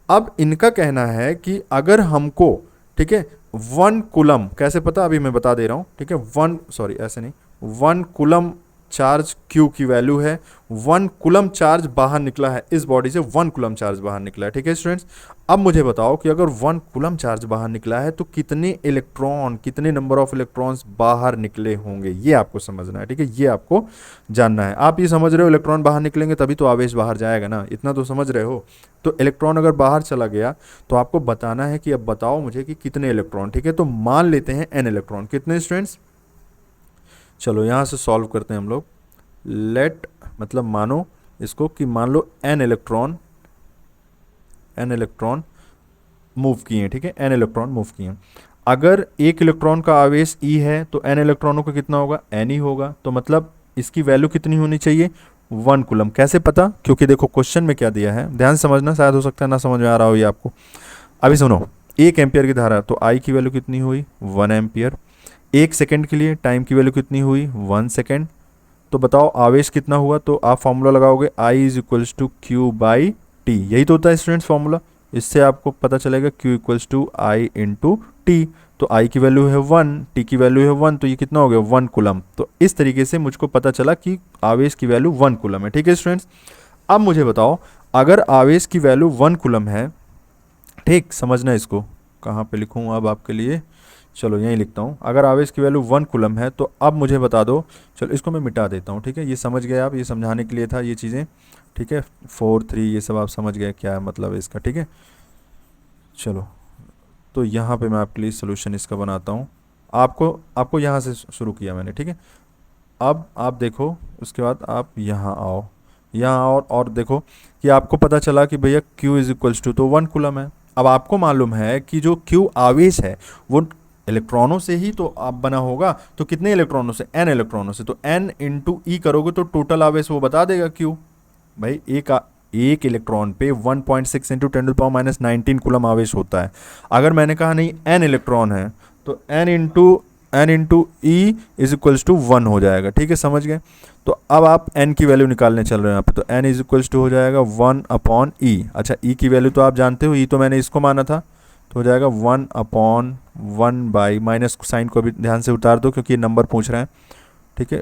अब इनका कहना है कि अगर हमको, ठीक है, 1 कूलम, कैसे पता, अभी मैं बता दे रहा हूँ, ठीक है। 1 कूलम चार्ज क्यू की वैल्यू है, 1 कूलम चार्ज बाहर निकला है इस बॉडी से, 1 कूलम चार्ज बाहर निकला है, ठीक है स्टूडेंट्स। अब मुझे बताओ कि अगर 1 कूलम चार्ज बाहर निकला है तो कितने इलेक्ट्रॉन, कितने नंबर ऑफ इलेक्ट्रॉन्स बाहर निकले होंगे, ये आपको समझना है, ठीक है, ये आपको जानना है। आप ये समझ रहे हो इलेक्ट्रॉन बाहर निकलेंगे तभी तो आवेश बाहर जाएगा ना, इतना तो समझ रहे हो। तो इलेक्ट्रॉन अगर बाहर चला गया तो आपको बताना है कि अब बताओ मुझे कि कितने इलेक्ट्रॉन, ठीक है। तो मान लेते हैं n इलेक्ट्रॉन, कितने स्टूडेंट्स, चलो यहाँ से सॉल्व करते हैं हम लोग। लेट मतलब मानो इसको कि मान लो n इलेक्ट्रॉन मूव किए हैं, ठीक है, n इलेक्ट्रॉन मूव किए हैं। अगर एक इलेक्ट्रॉन का आवेश ई है तो एन इलेक्ट्रॉनों का कितना होगा, एन ही होगा। तो मतलब इसकी वैल्यू कितनी होनी चाहिए, 1 कूलम। कैसे पता, क्योंकि देखो क्वेश्चन में क्या दिया है, ध्यान से समझना, शायद हो सकता है ना समझ में आ रहा हो ये आपको। अभी सुनो, 1 एम्पियर की धारा, तो आई की वैल्यू कितनी हुई, 1 एम्पियर। 1 सेकेंड के लिए टाइम की वैल्यू कितनी हुई, 1 सेकेंड। तो बताओ आवेश कितना हुआ, तो आप फॉर्मूला लगाओगे I is equals to Q by T, यही तो होता है स्टूडेंट्स फॉर्मूला। इससे आपको पता चलेगा Q equals to I into T. तो आई की वैल्यू है 1, टी की वैल्यू है 1, तो ये कितना हो गया, 1 कूलम। तो इस तरीके से मुझको पता चला कि आवेश की वैल्यू 1 कूलम है। ठीक है स्टूडेंट्स, अब मुझे बताओ अगर आवेश की वैल्यू 1 कूलम है, ठीक समझना इसको, कहाँ पे लिखूँ अब आपके लिए, चलो यहीं लिखता हूँ। अगर आवेश की वैल्यू 1 कूलम है तो अब मुझे बता दो, चलो इसको मैं मिटा देता हूँ, ठीक है, ये समझ गए आप, ये समझाने के लिए था ये चीज़ें, ठीक है, 4 3 ये सब आप समझ गए क्या है मतलब है इसका, ठीक है। चलो, तो यहाँ पे मैं आपके लिए सोल्यूशन इसका बनाता हूँ। आपको आपको यहाँ से शुरू किया मैंने, ठीक है। अब आप देखो, उसके बाद आप यहाँ आओ, यहाँ आओ और देखो कि आपको पता चला कि भैया Q इज इक्वल्स टू तो 1 कूलम है। अब आपको मालूम है कि जो Q आवेश है वो इलेक्ट्रॉनों से ही तो आप बना होगा, तो कितने इलेक्ट्रॉनों से, n इलेक्ट्रॉनों से, तो n इंटू ई करोगे तो टोटल आवेश वो बता देगा Q। भाई एक इलेक्ट्रॉन पे 1.6 इंटू 10⁻19 कूलम आवेश होता है। अगर मैंने कहा नहीं n इलेक्ट्रॉन है तो n into E is equals to 1 हो जाएगा, ठीक है, समझ गए। तो अब आप n की वैल्यू निकालने चल रहे हैं यहाँ पे, तो n इज इक्वल्स टू हो जाएगा 1/e। अच्छा, e की वैल्यू तो आप जानते हो, e तो मैंने इसको माना था, तो हो जाएगा 1/1 बाई, माइनस साइन को भी ध्यान से उतार दो क्योंकि ये नंबर पूछ रहे हैं, ठीक है,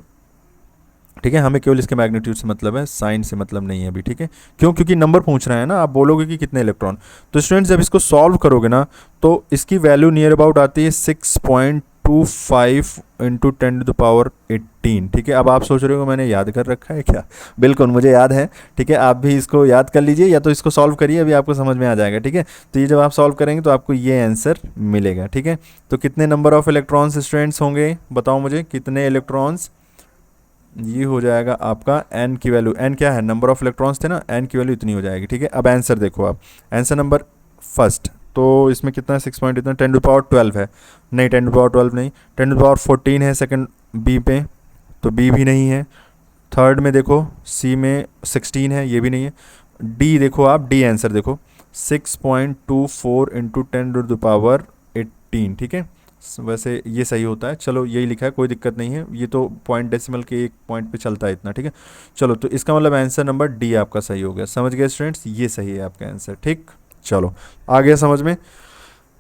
ठीक है, हमें केवल इसके मैग्नीट्यूड से मतलब है, साइन से मतलब नहीं है अभी, ठीक है। क्यों, क्योंकि नंबर पूछ रहे हैं ना, आप बोलोगे कि कितने इलेक्ट्रॉन। तो स्टूडेंट्स जब इसको सॉल्व करोगे ना तो इसकी वैल्यू नियर अबाउट आती है 6.25 इंटू 10⁻18, ठीक है। अब आप सोच रहे हो मैंने याद कर रखा है क्या, बिल्कुल मुझे याद है, ठीक है। आप भी इसको याद कर लीजिए या तो इसको सॉल्व करिए, अभी आपको समझ में आ जाएगा, ठीक है। तो ये जब आप सॉल्व करेंगे तो आपको ये आंसर मिलेगा, ठीक है। तो कितने नंबर ऑफ इलेक्ट्रॉन्स स्टूडेंट्स होंगे, बताओ मुझे कितने इलेक्ट्रॉन्स, ये हो जाएगा आपका n की वैल्यू, n क्या है, नंबर ऑफ इलेक्ट्रॉन्स थे ना, n की वैल्यू इतनी हो जाएगी, ठीक है। अब आंसर देखो आप, आंसर नंबर फर्स्ट, तो इसमें कितना है, 6 पॉइंट इतना, 10⁻12 है, नहीं 10⁻12 नहीं, 10⁻14 है सेकंड बी पे, तो बी भी नहीं है। थर्ड में देखो सी में 16 है, ये भी नहीं है। डी देखो आप, डी आंसर देखो 6.24 इंटू 10⁻18, ठीक है। वैसे ये सही होता है, चलो यही लिखा है, कोई दिक्कत नहीं है, ये तो पॉइंट डेसिमल के एक पॉइंट पे चलता है इतना, ठीक है। चलो, तो इसका मतलब आंसर नंबर डी आपका सही हो गया, समझ गए स्टूडेंट्स, ये सही है आपका आंसर, ठीक। चलो, आ गया समझ में,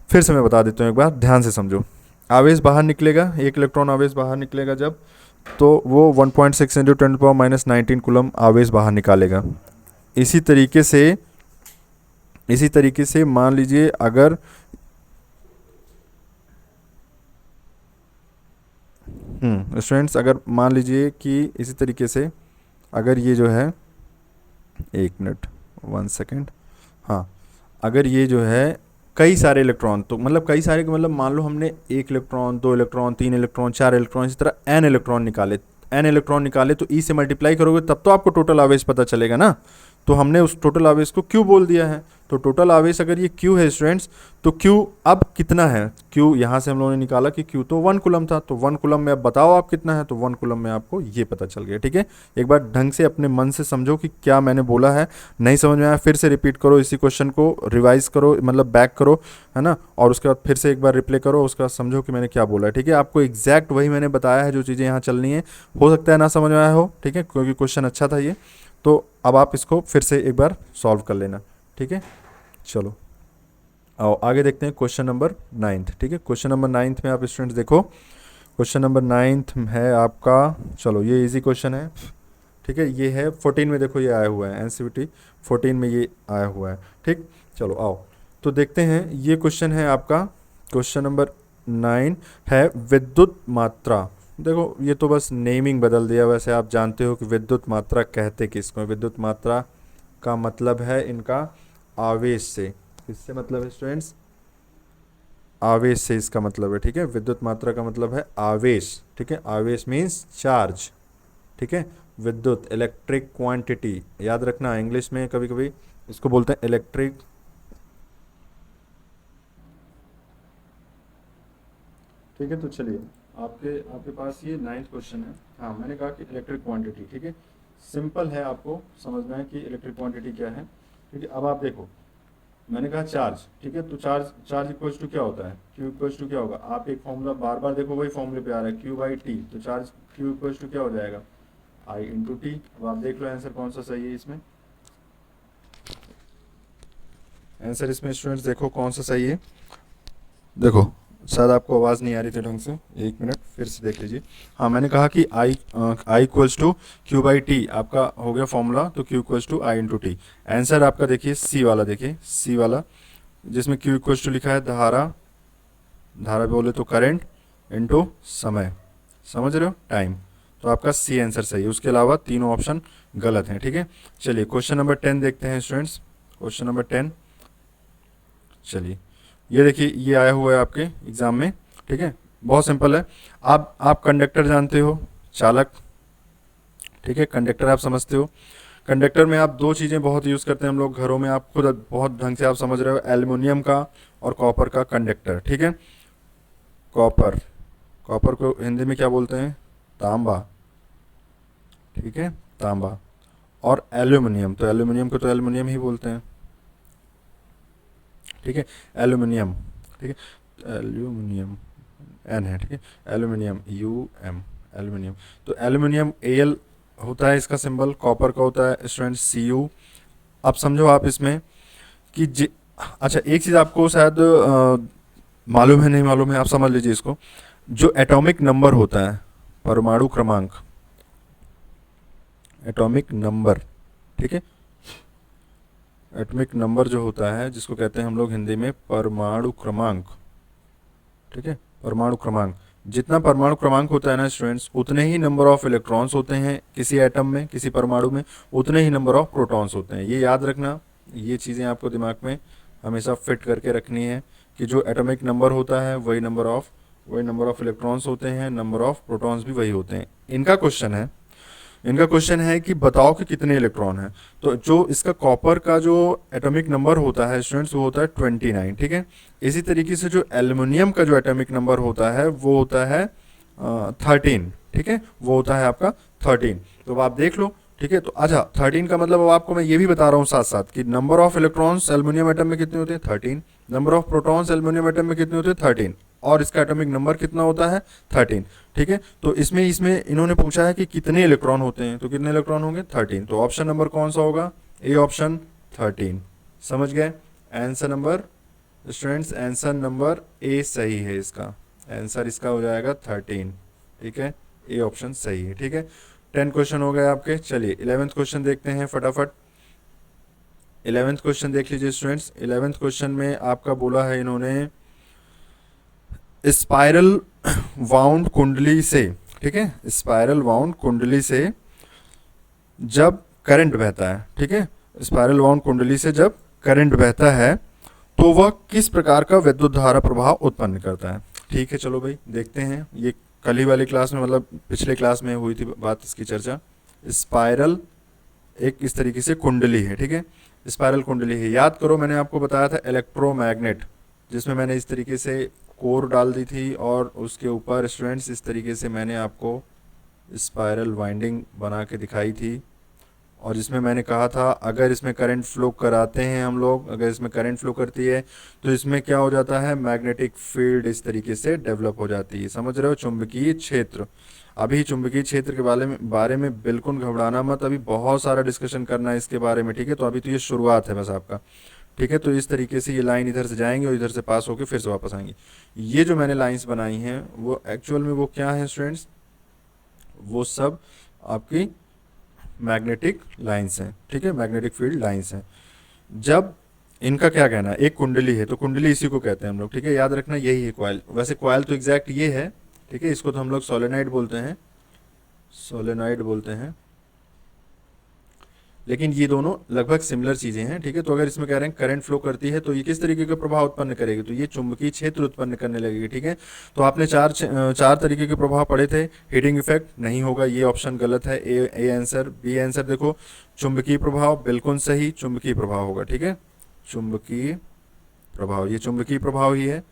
फिर से मैं बता देता हूँ एक बार, ध्यान से समझो। आवेश बाहर निकलेगा, एक इलेक्ट्रॉन आवेश बाहर निकलेगा जब, तो वो 1.6 इंटू 10⁻19 कूलम आवेश बाहर निकालेगा। इसी तरीके से मान लीजिए अगर स्टूडेंट्स, अगर मान लीजिए कि इसी तरीके से अगर ये जो है, 1 मिनट 1 सेकेंड, हाँ, अगर ये जो है कई सारे इलेक्ट्रॉन, तो मतलब कई सारे का मतलब मान लो हमने 1 इलेक्ट्रॉन 2 इलेक्ट्रॉन 3 इलेक्ट्रॉन 4 इलेक्ट्रॉन इस तरह n इलेक्ट्रॉन निकाले तो ई से मल्टीप्लाई करोगे तब तो आपको टोटल आवेश पता चलेगा ना। तो हमने उस टोटल आवेश को क्यू बोल दिया है, तो टोटल आवेश अगर ये क्यू है स्टूडेंट्स, तो क्यू अब कितना है, क्यू यहाँ से हम लोगों ने निकाला कि क्यू तो 1 कूलम था, तो 1 कूलम में अब बताओ आप कितना है, तो 1 कूलम में आपको ये पता चल गया, ठीक है। एक बार ढंग से अपने मन से समझो कि क्या मैंने बोला है, नहीं समझ में आया फिर से रिपीट करो, इसी क्वेश्चन को रिवाइज करो, मतलब बैक करो, है ना, और उसके बाद फिर से एक बार रिप्ले करो, उसके बाद समझो कि मैंने क्या बोला है, ठीक है। आपको एग्जैक्ट वही मैंने बताया है, जो चीज़ें यहाँ चलनी है, हो सकता है ना समझ में आया हो, ठीक है, क्योंकि क्वेश्चन अच्छा था ये। तो अब आप इसको फिर से एक बार सॉल्व कर लेना, ठीक है। चलो, आओ आगे देखते हैं क्वेश्चन नंबर 9, ठीक है। क्वेश्चन नंबर 9 में आप स्टूडेंट्स देखो, क्वेश्चन नंबर 9 है आपका, चलो ये इजी क्वेश्चन है, ठीक है। ये है 14 में, देखो ये आया हुआ है एनसीईआरटी 14 में ये आया हुआ है, ठीक। चलो आओ तो देखते हैं, ये क्वेश्चन है आपका, क्वेश्चन नंबर 9 है विद्युत मात्रा। देखो ये तो बस नेमिंग बदल दिया, वैसे आप जानते हो कि विद्युत मात्रा कहते किसको है। विद्युत मात्रा का मतलब है इनका आवेश से, किससे मतलब है स्टूडेंट्स, आवेश से इसका मतलब है, ठीक है। विद्युत मात्रा का मतलब है आवेश, ठीक है, आवेश मीन्स चार्ज, ठीक है। विद्युत इलेक्ट्रिक क्वांटिटी, याद रखना, इंग्लिश में कभी कभी इसको बोलते हैं इलेक्ट्रिक ठीक है, तो चलिए आपके आपके पास ये 9th क्वेश्चन है। हाँ, मैंने कहा कि इलेक्ट्रिक क्वांटिटी, ठीक है, सिंपल है, आपको समझना है कि इलेक्ट्रिक क्वांटिटी क्या है। ठीक है, अब आप देखो, मैंने कहा चार्ज, ठीक है, तो चार्ज चार्ज इक्वल्स टू क्या होता है, क्यू इक्वल्स टू क्या होगा, आप एक फॉर्मूला बार बार देखो, वही फॉर्मूले पे आ रहा है, क्यू बाई टी, तो चार्ज क्यू इक्वल्स टू क्या हो जाएगा, आई इंटू टी। अब आप देख लो आंसर कौन सा सही है इसमें, आंसर इसमें स्टूडेंट्स देखो कौन सा सही है। देखो, शायद आपको आवाज़ नहीं आ रही थी ढंग से, एक मिनट फिर से देख लीजिए। हाँ, मैंने कहा कि I equals to Q by T आपका हो गया फॉर्मूला, तो Q equals to I into T. Answer आपका देखिए सी वाला, देखिए सी वाला, जिसमें क्यू इक्वल्स टू लिखा है धारा, धारा बोले तो करंट इंटू समय, समझ रहे हो, टाइम। तो आपका सी आंसर सही है, उसके अलावा तीनों ऑप्शन गलत हैं। ठीक है, चलिए क्वेश्चन नंबर 10 देखते हैं स्टूडेंट्स, क्वेश्चन नंबर 10। चलिए ये देखिए, ये आया हुआ है आपके एग्जाम में। ठीक है, बहुत सिंपल है। आप कंडक्टर जानते हो, चालक, ठीक है, कंडक्टर आप समझते हो। कंडक्टर में आप दो चीज़ें बहुत यूज़ करते हैं हम लोग घरों में, आप खुद बहुत ढंग से आप समझ रहे हो, एल्युमिनियम का और कॉपर का कंडक्टर। ठीक है, कॉपर, कॉपर को हिंदी में क्या बोलते हैं, तांबा, ठीक है, तांबा। और एल्युमिनियम, तो एल्युमिनियम को तो एल्युमिनियम ही बोलते हैं, ठीक है, एल्युमिनियम, ठीक है, एल्युमिनियम एन है, ठीक है, एल्युमिनियम यू एम, एल्युमिनियम। तो एल्युमिनियम ए एल होता है इसका सिंबल, कॉपर का होता है स्टूडेंट सी यू। अब समझो आप इसमें कि अच्छा, एक चीज़ आपको शायद मालूम है, नहीं मालूम है, आप समझ लीजिए इसको। जो एटॉमिक नंबर होता है, परमाणु क्रमांक, एटॉमिक नंबर, ठीक है, एटॉमिक नंबर जो होता है, जिसको कहते हैं हम लोग हिंदी में परमाणु क्रमांक, ठीक है, परमाणु क्रमांक। जितना परमाणु क्रमांक होता है ना स्टूडेंट्स, उतने ही नंबर ऑफ इलेक्ट्रॉन्स होते हैं किसी एटम में, किसी परमाणु में, उतने ही नंबर ऑफ प्रोटॉन्स होते हैं। ये याद रखना, ये चीज़ें आपको दिमाग में हमेशा फिट करके रखनी है कि जो एटॉमिक नंबर होता है वही नंबर ऑफ इलेक्ट्रॉन्स होते हैं, नंबर ऑफ प्रोटॉन्स भी वही होते हैं। इनका क्वेश्चन है कि बताओ कि कितने इलेक्ट्रॉन हैं। तो जो इसका कॉपर का जो एटॉमिक नंबर होता है स्टूडेंट्स, वो होता है 29, ठीक है। इसी तरीके से जो एल्युमिनियम का जो एटॉमिक नंबर होता है वो होता है 13, ठीक है, वो होता है आपका 13। तो अब आप देख लो, ठीक है। तो अच्छा, 13 का मतलब अब आपको मैं ये भी बता रहा हूँ साथ साथ कि number of electrons aluminium atom में कितने होते हैं, 13। Number of protons aluminium atom में कितने होते हैं, 13। और इसका एटॉमिक नंबर कितना होता है, 13, ठीक है। तो इसमें इसमें इन्होंने पूछा है कि कितने इलेक्ट्रॉन होते हैं, तो कितने इलेक्ट्रॉन होंगे, 13। तो ऑप्शन नंबर कौन सा होगा, ए ऑप्शन 13। समझ गए, answer number students, answer number A सही है इसका, आंसर इसका हो जाएगा 13, ठीक है, ए ऑप्शन सही है, ठीक है। 10 क्वेश्चन हो गए आपके। चलिए 11th क्वेश्चन देखते हैं फटाफट। 11th क्वेश्चन देख लीजिए स्टूडेंट्स। 11th क्वेश्चन में आपका बोला है इन्होंने स्पाइरल वाउंड कुंडली से, ठीक है, स्पाइरल वाउंड कुंडली से जब करंट बहता है, ठीक है, स्पाइरल वाउंड कुंडली से जब करंट बहता है तो वह किस प्रकार का विद्युत धारा प्रभाव उत्पन्न करता है। ठीक है, चलो भाई देखते हैं। ये कल ही वाली क्लास में, मतलब पिछले क्लास में हुई थी बात, इसकी चर्चा। स्पाइरल एक इस तरीके से कुंडली है, ठीक है, स्पाइरल कुंडली है। याद करो, मैंने आपको बताया था इलेक्ट्रोमैग्नेट, जिसमें मैंने इस तरीके से कोर डाल दी थी और उसके ऊपर स्टूडेंट्स इस तरीके से मैंने आपको स्पाइरल वाइंडिंग बना के दिखाई थी, और जिसमें मैंने कहा था अगर इसमें करंट फ्लो कराते हैं हम लोग, अगर इसमें करंट फ्लो करती है तो इसमें क्या हो जाता है, मैग्नेटिक फील्ड इस तरीके से डेवलप हो जाती है। समझ रहे हो, चुंबकीय क्षेत्र। अभी चुंबकीय क्षेत्र के बारे में बिल्कुल घबराना मत, अभी बहुत सारा डिस्कशन करना है इसके बारे में, ठीक है। तो अभी तो ये शुरुआत है बस आपका, ठीक है। तो इस तरीके से ये लाइन इधर से जाएंगे और इधर से पास होकर फिर से वापस आएंगे। ये जो मैंने लाइंस बनाई हैं वो एक्चुअल में वो क्या है स्टूडेंट्स, वो सब आपकी मैग्नेटिक लाइंस हैं, ठीक है, मैग्नेटिक फील्ड लाइंस हैं। जब इनका क्या कहना है, एक कुंडली है तो कुंडली इसी को कहते हैं हम लोग, ठीक है, याद रखना यही है कॉइल। वैसे कॉइल तो एग्जैक्ट ये है, ठीक है, इसको तो हम लोग सोलेनॉइड बोलते हैं, सोलेनॉइड बोलते हैं, लेकिन ये दोनों लगभग सिमिलर चीज़ें हैं, ठीक है। तो अगर इसमें कह रहे हैं करंट फ्लो करती है तो ये किस तरीके का प्रभाव उत्पन्न करेगी, तो ये चुंबकीय क्षेत्र उत्पन्न करने लगेगी, ठीक है। तो आपने चार तरीके के प्रभाव पढ़े थे। हीटिंग इफेक्ट नहीं होगा, ये ऑप्शन गलत है, ए आंसर। बी आंसर देखो, चुंबकीय प्रभाव बिल्कुल सही, चुंबकीय प्रभाव होगा, ठीक है, चुंबकीय प्रभाव, ये चुंबकीय प्रभाव ही है,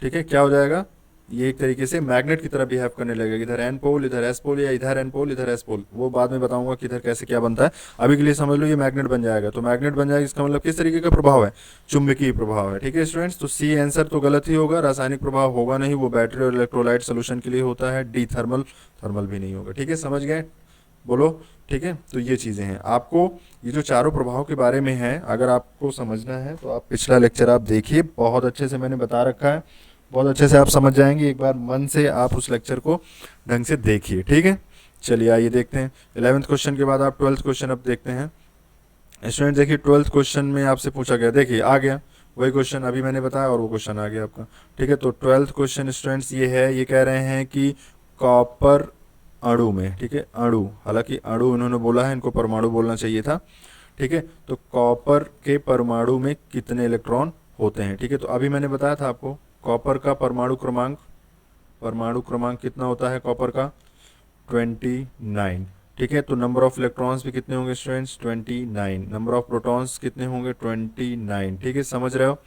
ठीक है। क्या हो जाएगा, ये एक तरीके से मैग्नेट की तरह बिहेव करने लगेगा, इधर एन पोल इधर एस पोल, या इधर एन पोल इधर एस पोल, वो बाद में बताऊंगा कि इधर कैसे क्या बनता है। अभी के लिए समझ लो ये मैग्नेट बन जाएगा। तो मैग्नेट बन जाएगा इसका मतलब किस तरीके का प्रभाव है, चुंबकीय प्रभाव है। ठीक है स्टूडेंट्स, तो सी आंसर तो गलत ही होगा, रासायनिक प्रभाव होगा नहीं, वो बैटरी और इलेक्ट्रोलाइट सोल्यूशन के लिए होता है। डी थर्मल, थर्मल भी नहीं होगा। ठीक है, समझ गए, बोलो। ठीक है, तो ये चीज़ें हैं। आपको ये जो चारों प्रभाव के बारे में है, अगर आपको समझना है तो आप पिछला लेक्चर आप देखिए, बहुत अच्छे से मैंने बता रखा है, बहुत अच्छे से आप समझ जाएंगे। एक बार मन से आप उस लेक्चर को ढंग से देखिए। ठीक है, चलिए आइए देखते हैं 11th क्वेश्चन के बाद आप 12th क्वेश्चन अब देखते हैं। स्टूडेंट देखिए 12th क्वेश्चन में आपसे पूछा गया, देखिए आ गया वही क्वेश्चन अभी मैंने बताया और वो क्वेश्चन आ गया आपका। ठीक है, तो 12th क्वेश्चन स्टूडेंट्स ये है, ये कह रहे हैं कि कॉपर अणु में, ठीक है अणु, हालांकि अणु इन्होंने बोला है, इनको परमाणु बोलना चाहिए था। ठीक है, तो कॉपर के परमाणु में कितने इलेक्ट्रॉन होते हैं। ठीक है, तो अभी मैंने बताया था आपको कॉपर का परमाणु क्रमांक कितना होता है कॉपर का, 29। ठीक है, तो नंबर ऑफ इलेक्ट्रॉन्स भी कितने होंगे स्टूडेंट्स, 29। नंबर ऑफ प्रोटॉन्स कितने होंगे, 29। ठीक है, समझ रहे हो।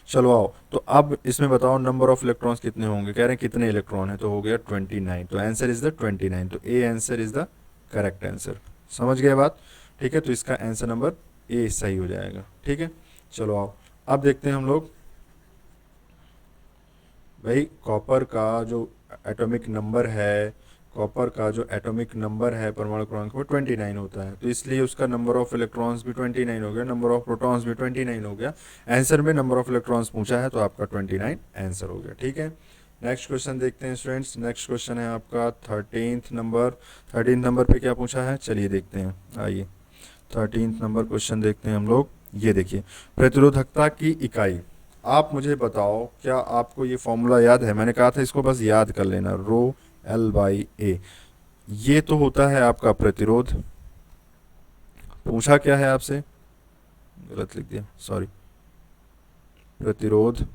चलो आओ, तो अब इसमें बताओ नंबर ऑफ इलेक्ट्रॉन्स कितने होंगे, कह रहे हैं कितने इलेक्ट्रॉन है, तो हो गया 29। तो आंसर इज द 29, तो A answer is the correct answer. समझ गए बात। ठीक है, तो इसका आंसर नंबर ए सही हो जाएगा। ठीक है, चलो आओ अब देखते हैं हम लोग, भाई कॉपर का जो एटॉमिक नंबर है, कॉपर का जो एटॉमिक नंबर है परमाणु क्रमांक वो 29 होता है, तो इसलिए उसका नंबर ऑफ इलेक्ट्रॉन्स भी 29 हो गया, नंबर ऑफ प्रोटॉन्स भी 29 हो गया। आंसर में नंबर ऑफ इलेक्ट्रॉन्स पूछा है तो आपका 29 आंसर हो गया। ठीक है, नेक्स्ट क्वेश्चन देखते हैं स्टूडेंट्स। नेक्स्ट क्वेश्चन है आपका 13th नंबर। 13th नंबर पे क्या पूछा है, चलिए देखते हैं, आइए 13th नंबर क्वेश्चन देखते हैं हम लोग। ये देखिए, प्रतिरोधकता की इकाई, आप मुझे बताओ क्या आपको ये फॉर्मूला याद है, मैंने कहा था इसको बस याद कर लेना, रो एल बाई ए, ये तो होता है आपका प्रतिरोध। पूछा क्या है आपसे, गलत लिख दिया सॉरी, प्रतिरोध।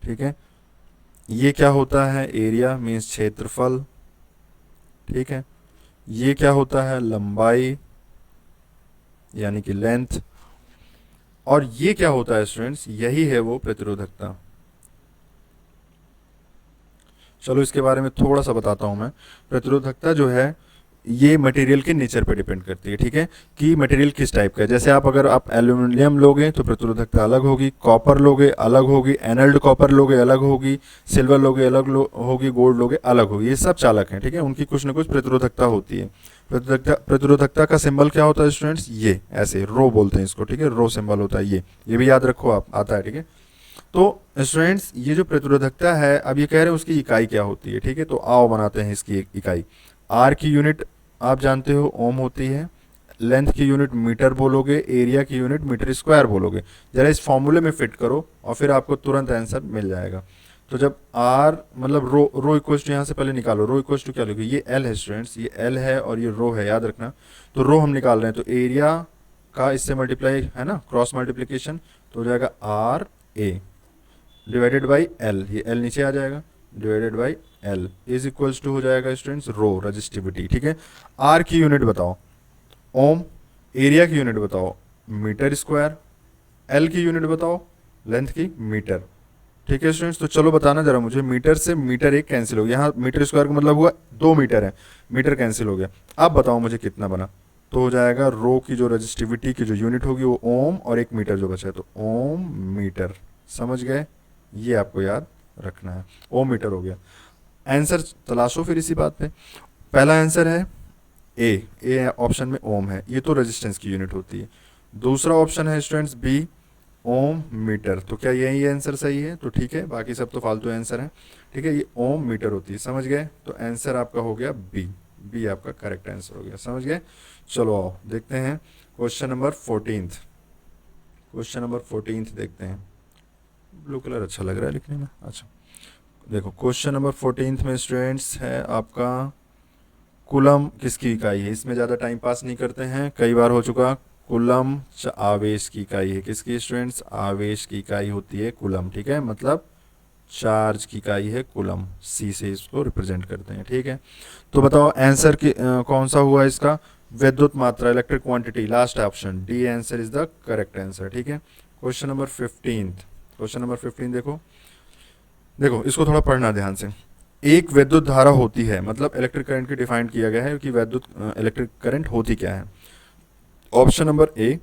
ठीक है, ये क्या होता है, एरिया मीन्स क्षेत्रफल। ठीक है, ये क्या होता है, लंबाई यानी कि लेंथ। और ये क्या होता है स्टूडेंट्स, यही है वो प्रतिरोधकता। चलो इसके बारे में थोड़ा सा बताता हूं मैं। प्रतिरोधकता जो है ये मटेरियल के नेचर पे डिपेंड करती है। ठीक है, कि मटेरियल किस टाइप का है। जैसे आप अगर आप एल्यूमिनियम लोगे तो प्रतिरोधकता अलग होगी, कॉपर लोगे अलग होगी, एनल्ड कॉपर लोगे अलग होगी, सिल्वर लोगे अलग होगी, गोल्ड लोगे अलग होगी। ये सब चालक हैं। ठीक है, उनकी कुछ ना कुछ प्रतिरोधकता होती है। प्रतिरोधकता का सिंबल क्या होता है स्टूडेंट्स, ये ऐसे रो बोलते हैं इसको। ठीक है, रो सिंबल होता है ये भी याद रखो आप, आता है। ठीक है, तो स्टूडेंट्स ये जो प्रतिरोधकता है, अब ये कह रहे हैं उसकी इकाई क्या होती है। ठीक है, तो आओ बनाते हैं इसकी एक इकाई। आर की यूनिट आप जानते हो ओम होती है, लेंथ की यूनिट मीटर बोलोगे, एरिया की यूनिट मीटर स्क्वायर बोलोगे। जरा इस फॉर्मूले में फिट करो और फिर आपको तुरंत आंसर मिल जाएगा। तो जब आर मतलब रो इक्वल टू, यहाँ से पहले निकालो रो इक्वल टू क्या लोगे, ये एल है स्टूडेंट्स, ये एल है और ये रो है, याद रखना। तो रो हम निकाल रहे हैं तो एरिया का इससे मल्टीप्लाई है ना, क्रॉस मल्टीप्लीकेशन, तो हो जाएगा R A divided by L, ये एल नीचे आ जाएगा, divided by L is equals to हो जाएगा स्टूडेंट्स रो रजिस्टिविटी। ठीक है, आर की यूनिट बताओ ओम, एरिया की यूनिट बताओ मीटर स्क्वायर, एल की यूनिट बताओ लेंथ की मीटर। ठीक है स्टूडेंट्स, तो चलो बताना जरा मुझे, मीटर से मीटर एक कैंसिल हो गया, यहाँ मीटर स्क्वायर का मतलब हुआ 2 मीटर है, मीटर कैंसिल हो गया। अब बताओ मुझे कितना बना, तो हो जाएगा रो की जो रजिस्टिविटी की जो यूनिट होगी वो ओम और एक मीटर जो बचा है तो ओम मीटर। समझ गए, ये आपको याद रखना है, ओम मीटर हो गया। आंसर तलाशो फिर इसी बात पे। पहला आंसर है ए ऑप्शन में ओम है, ये तो रेजिस्टेंस की यूनिट होती है। दूसरा ऑप्शन है स्टूडेंट्स बी ओम मीटर, तो क्या यही आंसर सही है, तो ठीक है, बाकी सब तो फालतू आंसर है। ठीक है, ये ओम मीटर होती है, समझ गए, तो आंसर आपका हो गया बी आपका करेक्ट आंसर हो गया। समझ गए, चलो आओ देखते हैं question number 14th। Question number 14th देखते हैं, ब्लू कलर अच्छा लग रहा है लिखने में। अच्छा देखो क्वेश्चन नंबर 14th में स्टूडेंट्स है आपका कूलम किसकी इकाई है, इसमें ज़्यादा टाइम पास नहीं करते हैं, कई बार हो चुका। कूलम आवेश की इकाई है, किसकी स्टूडेंट्स, आवेश की इकाई होती है कूलम। ठीक है, मतलब चार्ज की इकाई है कूलम, सी से इसको रिप्रेजेंट करते हैं। ठीक है, तो बताओ आंसर कौन सा हुआ इसका, विद्युत मात्रा electric quantity, last option D answer is the correct answer. ठीक है, question number 15th, question number 15 देखो, देखो इसको थोड़ा पढ़ना ध्यान से। एक विद्युत धारा होती है, मतलब इलेक्ट्रिक करंट की डिफाइन किया गया है कि विद्युत इलेक्ट्रिक करंट होती क्या है। ऑप्शन नंबर ए,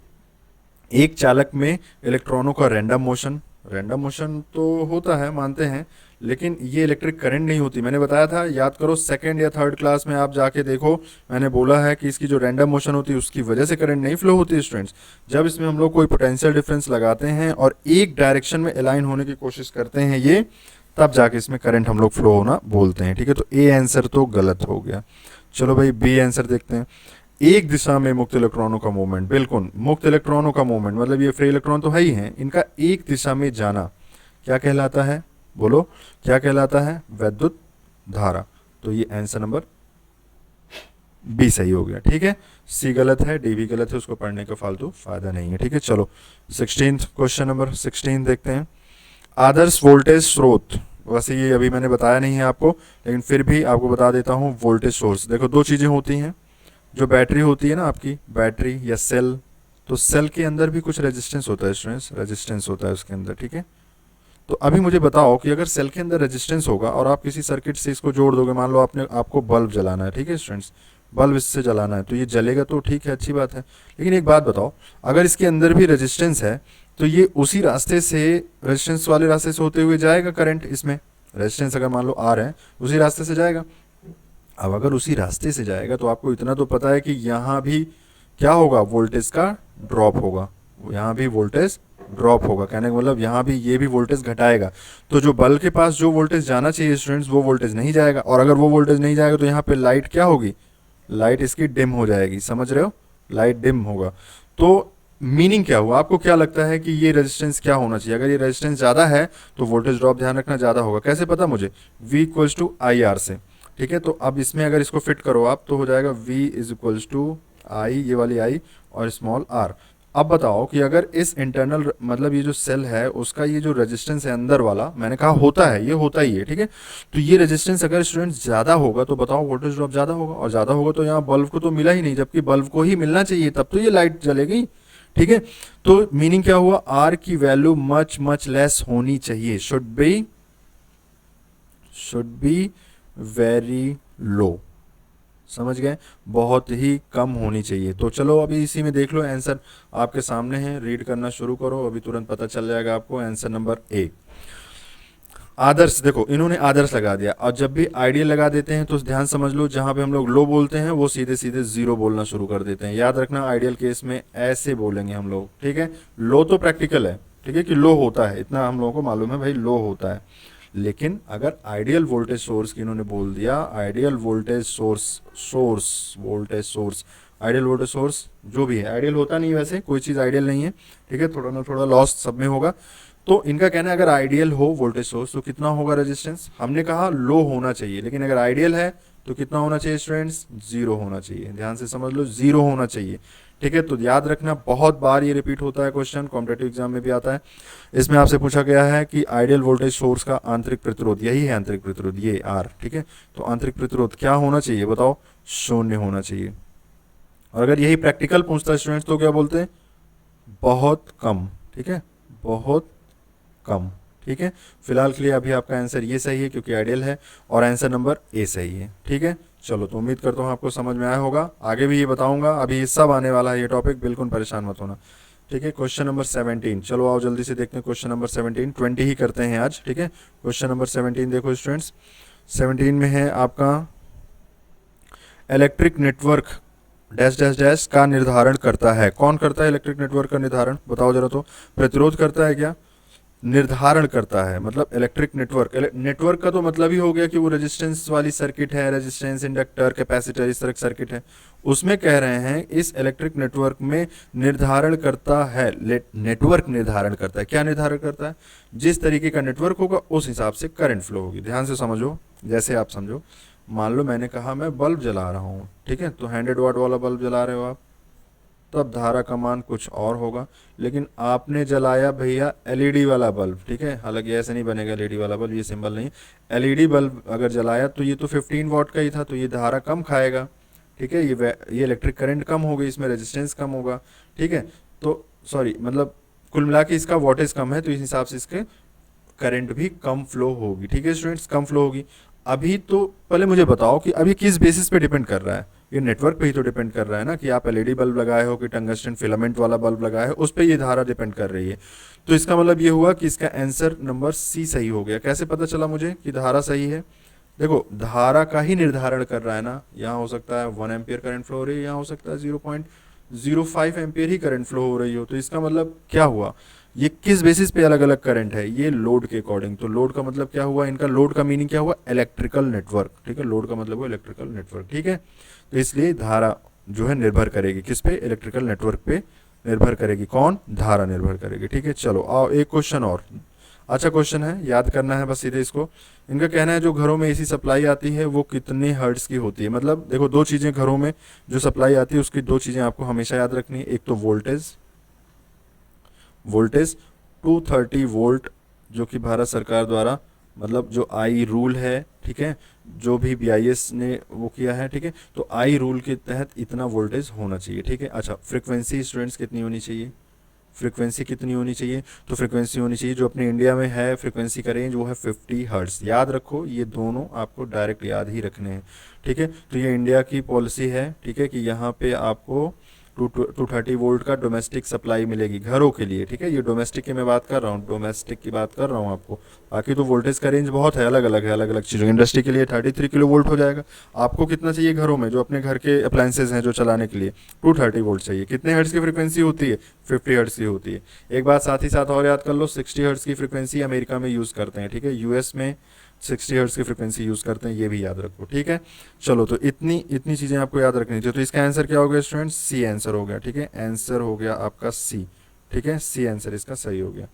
एक चालक में इलेक्ट्रॉनों का रैंडम मोशन। रैंडम मोशन तो होता है, मानते हैं, लेकिन ये इलेक्ट्रिक करंट नहीं होती। मैंने बताया था, याद करो, सेकंड या थर्ड क्लास में आप जाके देखो, मैंने बोला है कि इसकी जो रैंडम मोशन होती है उसकी वजह से करंट नहीं फ्लो होती है स्टूडेंट्स। जब इसमें हम लोग कोई पोटेंशियल डिफरेंस लगाते हैं और एक डायरेक्शन में अलाइन होने की कोशिश करते हैं ये, तब जाके इसमें करंट हम लोग फ्लो होना बोलते हैं। ठीक है, तो ए आंसर तो गलत हो गया। चलो भाई बी आंसर देखते हैं। एक दिशा में मुक्त इलेक्ट्रॉनों का मूवमेंट, बिल्कुल मुक्त इलेक्ट्रॉनों का मूवमेंट, मतलब ये फ्री इलेक्ट्रॉन तो है ही हैं, इनका एक दिशा में जाना क्या कहलाता है, बोलो क्या कहलाता है, विद्युत धारा। तो ये आंसर नंबर बी सही हो गया। ठीक है, सी गलत है, डी भी गलत है, उसको पढ़ने का फालतू फायदा नहीं है। ठीक है, चलो 16 क्वेश्चन नंबर 16 देखते हैं। आदर्श वोल्टेज स्रोत, वैसे ये अभी मैंने बताया नहीं है आपको, लेकिन फिर भी आपको बता देता हूँ। वोल्टेज सोर्स, देखो दो चीज़ें होती हैं। जो बैटरी होती है ना आपकी, बैटरी या सेल, तो सेल के अंदर भी कुछ रेजिस्टेंस होता है स्टूडेंट्स, रेजिस्टेंस होता है उसके अंदर। ठीक है, तो अभी मुझे बताओ कि अगर सेल के अंदर रेजिस्टेंस होगा और आप किसी सर्किट से इसको जोड़ दोगे, मान लो आपको बल्ब जलाना है, ठीक है स्टूडेंट्स, बल्ब इससे जलाना है, तो ये जलेगा तो ठीक है, अच्छी बात है। लेकिन एक बात बताओ, अगर इसके अंदर भी रेजिस्टेंस है तो ये उसी रास्ते से, रेजिस्टेंस वाले रास्ते से होते हुए जाएगा करंट, इसमें रेजिस्टेंस अगर मान लो आ रहे हैं उसी रास्ते से जाएगा। अब अगर उसी रास्ते से जाएगा तो आपको इतना तो पता है कि यहाँ भी क्या होगा, वोल्टेज का ड्रॉप होगा, यहाँ भी वोल्टेज ड्रॉप होगा। कहने का मतलब यहाँ भी ये भी वोल्टेज घटाएगा। तो जो बल्ब के पास जो वोल्टेज जाना चाहिए स्टूडेंट्स, वो वोल्टेज नहीं जाएगा, और अगर वो वोल्टेज नहीं जाएगा तो यहाँ पे लाइट क्या होगी, लाइट इसकी डिम हो जाएगी, समझ रहे हो, लाइट डिम होगा। तो मीनिंग क्या हुआ, आपको क्या लगता है कि ये रेजिस्टेंस क्या होना चाहिए। अगर ये रेजिस्टेंस ज़्यादा है तो वोल्टेज ड्रॉप ध्यान रखना ज़्यादा होगा। कैसे पता मुझे, V equals to I R से। ठीक है, तो अब इसमें अगर इसको फिट करो आप तो हो जाएगा V इज इक्वल्स टू आई, ये वाली आई और स्मॉल r। अब बताओ कि अगर इस इंटरनल, मतलब ये जो सेल है उसका ये जो रेजिस्टेंस है अंदर वाला, मैंने कहा होता है, ये होता ही है। ठीक है, तो ये रेजिस्टेंस अगर स्टूडेंट्स ज़्यादा होगा तो बताओ वोल्टेज ड्रॉप ज़्यादा होगा, और ज़्यादा होगा तो यहाँ बल्ब को तो मिला ही नहीं, जबकि बल्ब को ही मिलना चाहिए, तब तो ये लाइट जलेगी। ठीक है, तो मीनिंग क्या हुआ, आर की वैल्यू मच मच लेस होनी चाहिए, शुड बी वेरी लो, समझ गए, बहुत ही कम होनी चाहिए। तो चलो अभी इसी में देख लो, आंसर आपके सामने है, रीड करना शुरू करो, अभी तुरंत पता चल जाएगा आपको। आंसर नंबर ए, आदर्श, देखो इन्होंने आदर्श लगा दिया, और जब भी आइडियल लगा देते हैं तो ध्यान समझ लो, जहां पे हम लोग लो बोलते हैं वो सीधे सीधे जीरो बोलना शुरू कर देते हैं। याद रखना, आइडियल केस में ऐसे बोलेंगे हम लोग। ठीक है, लो तो प्रैक्टिकल है, ठीक है, कि लो होता है, इतना हम लोगों को मालूम है भाई, लो होता है। लेकिन अगर आइडियल वोल्टेज सोर्स की इन्होंने बोल दिया, ideal voltage source, ideal voltage source जो भी है, आइडियल होता नहीं, वैसे कोई चीज़ आइडियल नहीं है। ठीक है, थोड़ा ना थोड़ा लॉस सब में होगा। तो इनका कहना है अगर आइडियल हो वोल्टेज सोर्स तो कितना होगा रेजिस्टेंस, हमने कहा लो होना चाहिए, लेकिन अगर आइडियल है तो कितना होना चाहिए स्टूडेंट्स, जीरो होना चाहिए। ध्यान से समझ लो, जीरो होना चाहिए। ठीक है, तो याद रखना, बहुत बार ये रिपीट होता है क्वेश्चन, कॉम्पिटेटिव एग्जाम में भी आता है। इसमें आपसे पूछा गया है कि आइडियल वोल्टेज सोर्स का आंतरिक प्रतिरोध, यही है आंतरिक प्रतिरोध, ये आर। ठीक है, तो आंतरिक प्रतिरोध क्या होना चाहिए बताओ, शून्य होना चाहिए। और अगर यही प्रैक्टिकल पूछता है स्टूडेंट्स तो क्या बोलते हैं, बहुत कम। ठीक है, बहुत कम। ठीक है, फिलहाल के लिए अभी आपका आंसर ये सही है क्योंकि आइडियल है, और आंसर नंबर ए सही है। ठीक है, चलो तो उम्मीद करता हूँ आपको समझ में आया होगा, आगे भी ये बताऊंगा, अभी ये सब आने वाला है ये टॉपिक, बिल्कुल परेशान मत होना। ठीक है, क्वेश्चन नंबर 17, चलो आओ जल्दी से देखते हैं क्वेश्चन नंबर 17, 20 ही करते हैं आज। ठीक है, क्वेश्चन नंबर 17 देखो स्टूडेंट्स, 17 में है आपका, electric network dash dash dash का निर्धारण करता है। कौन करता है इलेक्ट्रिक नेटवर्क का निर्धारण, बताओ जरा तो, प्रतिरोध करता है क्या, निर्धारण करता है। मतलब इलेक्ट्रिक नेटवर्क, नेटवर्क का तो मतलब ही हो गया कि वो रेजिस्टेंस वाली सर्किट है, रेजिस्टेंस, इंडक्टर, कैपेसिटर, इस तरह की सर्किट है, उसमें कह रहे हैं इस इलेक्ट्रिक नेटवर्क में निर्धारण करता है, नेटवर्क निर्धारण करता है। क्या निर्धारण करता है, जिस तरीके का नेटवर्क होगा उस हिसाब से करंट फ्लो होगी। ध्यान से समझो, जैसे आप समझो, मान लो मैंने कहा मैं बल्ब जला रहा हूँ, ठीक है, तो 100 वाट वाला बल्ब जला रहे हो आप, तब धारा का मान कुछ और होगा। लेकिन आपने जलाया भैया एलईडी वाला बल्ब, ठीक है, हालांकि ऐसे नहीं बनेगा एलईडी वाला बल्ब, ये सिंबल नहीं, एलईडी बल्ब अगर जलाया तो ये तो 15 वाट का ही था, तो ये धारा कम खाएगा। ठीक है, ये इलेक्ट्रिक करंट कम होगी, इसमें रेजिस्टेंस कम होगा। ठीक है, तो सॉरी, मतलब कुल मिला के इसका वोल्टेज कम है, तो इस हिसाब से इसके करंट भी कम फ्लो होगी। ठीक है स्टूडेंट्स, कम फ्लो होगी। अभी तो पहले मुझे बताओ कि अभी किस बेसिस पे डिपेंड कर रहा है, ये नेटवर्क पे ही तो डिपेंड कर रहा है ना, कि आप एलईडी बल्ब लगाए हो कि टंगस्टन फिलामेंट वाला बल्ब लगाए हो, उस पर ये धारा डिपेंड कर रही है। तो इसका मतलब ये हुआ कि इसका आंसर नंबर सी सही हो गया। कैसे पता चला मुझे कि धारा सही है? देखो धारा का ही निर्धारण कर रहा है ना, यहाँ हो सकता है 1 एम्पियर करंट फ्लो हो रही है, यहाँ हो सकता है 0.05 एम्पियर ही करंट फ्लो हो रही हो। तो इसका मतलब क्या हुआ, ये किस बेसिस पे अलग अलग करंट है, ये लोड के अकॉर्डिंग। तो लोड का मतलब क्या हुआ, इनका लोड का मीनिंग क्या हुआ, इलेक्ट्रिकल नेटवर्क। ठीक है, लोड का मतलब हुआ इलेक्ट्रिकल नेटवर्क। ठीक है, तो इसलिए धारा जो है निर्भर करेगी किस पे, इलेक्ट्रिकल नेटवर्क पे निर्भर करेगी। कौन? धारा निर्भर करेगी। ठीक है, चलो आओ एक क्वेश्चन और। अच्छा क्वेश्चन है, याद करना है बस सीधे इसको। इनका कहना है जो घरों में एसी सप्लाई आती है वो कितने हर्ट्ज की होती है। मतलब देखो दो चीज़ें घरों में जो सप्लाई आती है उसकी दो चीज़ें आपको हमेशा याद रखनी है। एक तो वोल्टेज 230 वोल्ट जो कि भारत सरकार द्वारा मतलब जो आई रूल है, ठीक है, जो भी बीआईएस ने वो किया है, ठीक है, तो आई रूल के तहत इतना वोल्टेज होना चाहिए। ठीक है, अच्छा फ्रीक्वेंसी स्टूडेंट्स कितनी होनी चाहिए, फ्रीक्वेंसी कितनी होनी चाहिए, तो फ्रीक्वेंसी होनी चाहिए जो अपने इंडिया में है, फ्रीक्वेंसी का रेंज वो है 50 हर्ट्ज। याद रखो ये दोनों आपको डायरेक्ट याद ही रखने हैं। ठीक है, तो ये इंडिया की पॉलिसी है, ठीक है, कि यहाँ पे आपको 230 वोल्ट का डोमेस्टिक सप्लाई मिलेगी घरों के लिए। ठीक है, ये डोमेस्टिक की मैं बात कर रहा हूँ, डोमेस्टिक की बात कर रहा हूँ आपको। बाकी तो वोल्टेज का रेंज बहुत है, अलग अलग है, अलग अलग चीज़ों। इंडस्ट्री के लिए 33 किलो वोल्ट हो जाएगा। आपको कितना चाहिए घरों में, जो अपने घर के अप्लायंसेज हैं जो चलाने के लिए, 230 वोल्ट चाहिए। कितने हर्ट्ज की फ्रीक्वेंसी होती है, 50 हर्ट्ज की होती है। एक बात साथ ही साथ और याद कर लो, 60 हर्ट्ज की फ्रीक्वेंसी अमेरिका में यूज़ करते हैं। ठीक है, यूएस में 60 हर्ट्ज की फ्रीक्वेंसी यूज़ करते हैं, ये भी याद रखो। ठीक है, चलो तो इतनी चीज़ें आपको याद रखनी चाहिए। तो इसका आंसर क्या हो गया स्टूडेंट्स, सी आंसर हो गया। ठीक है, आंसर हो गया आपका सी। ठीक है, सी आंसर इसका सही हो गया।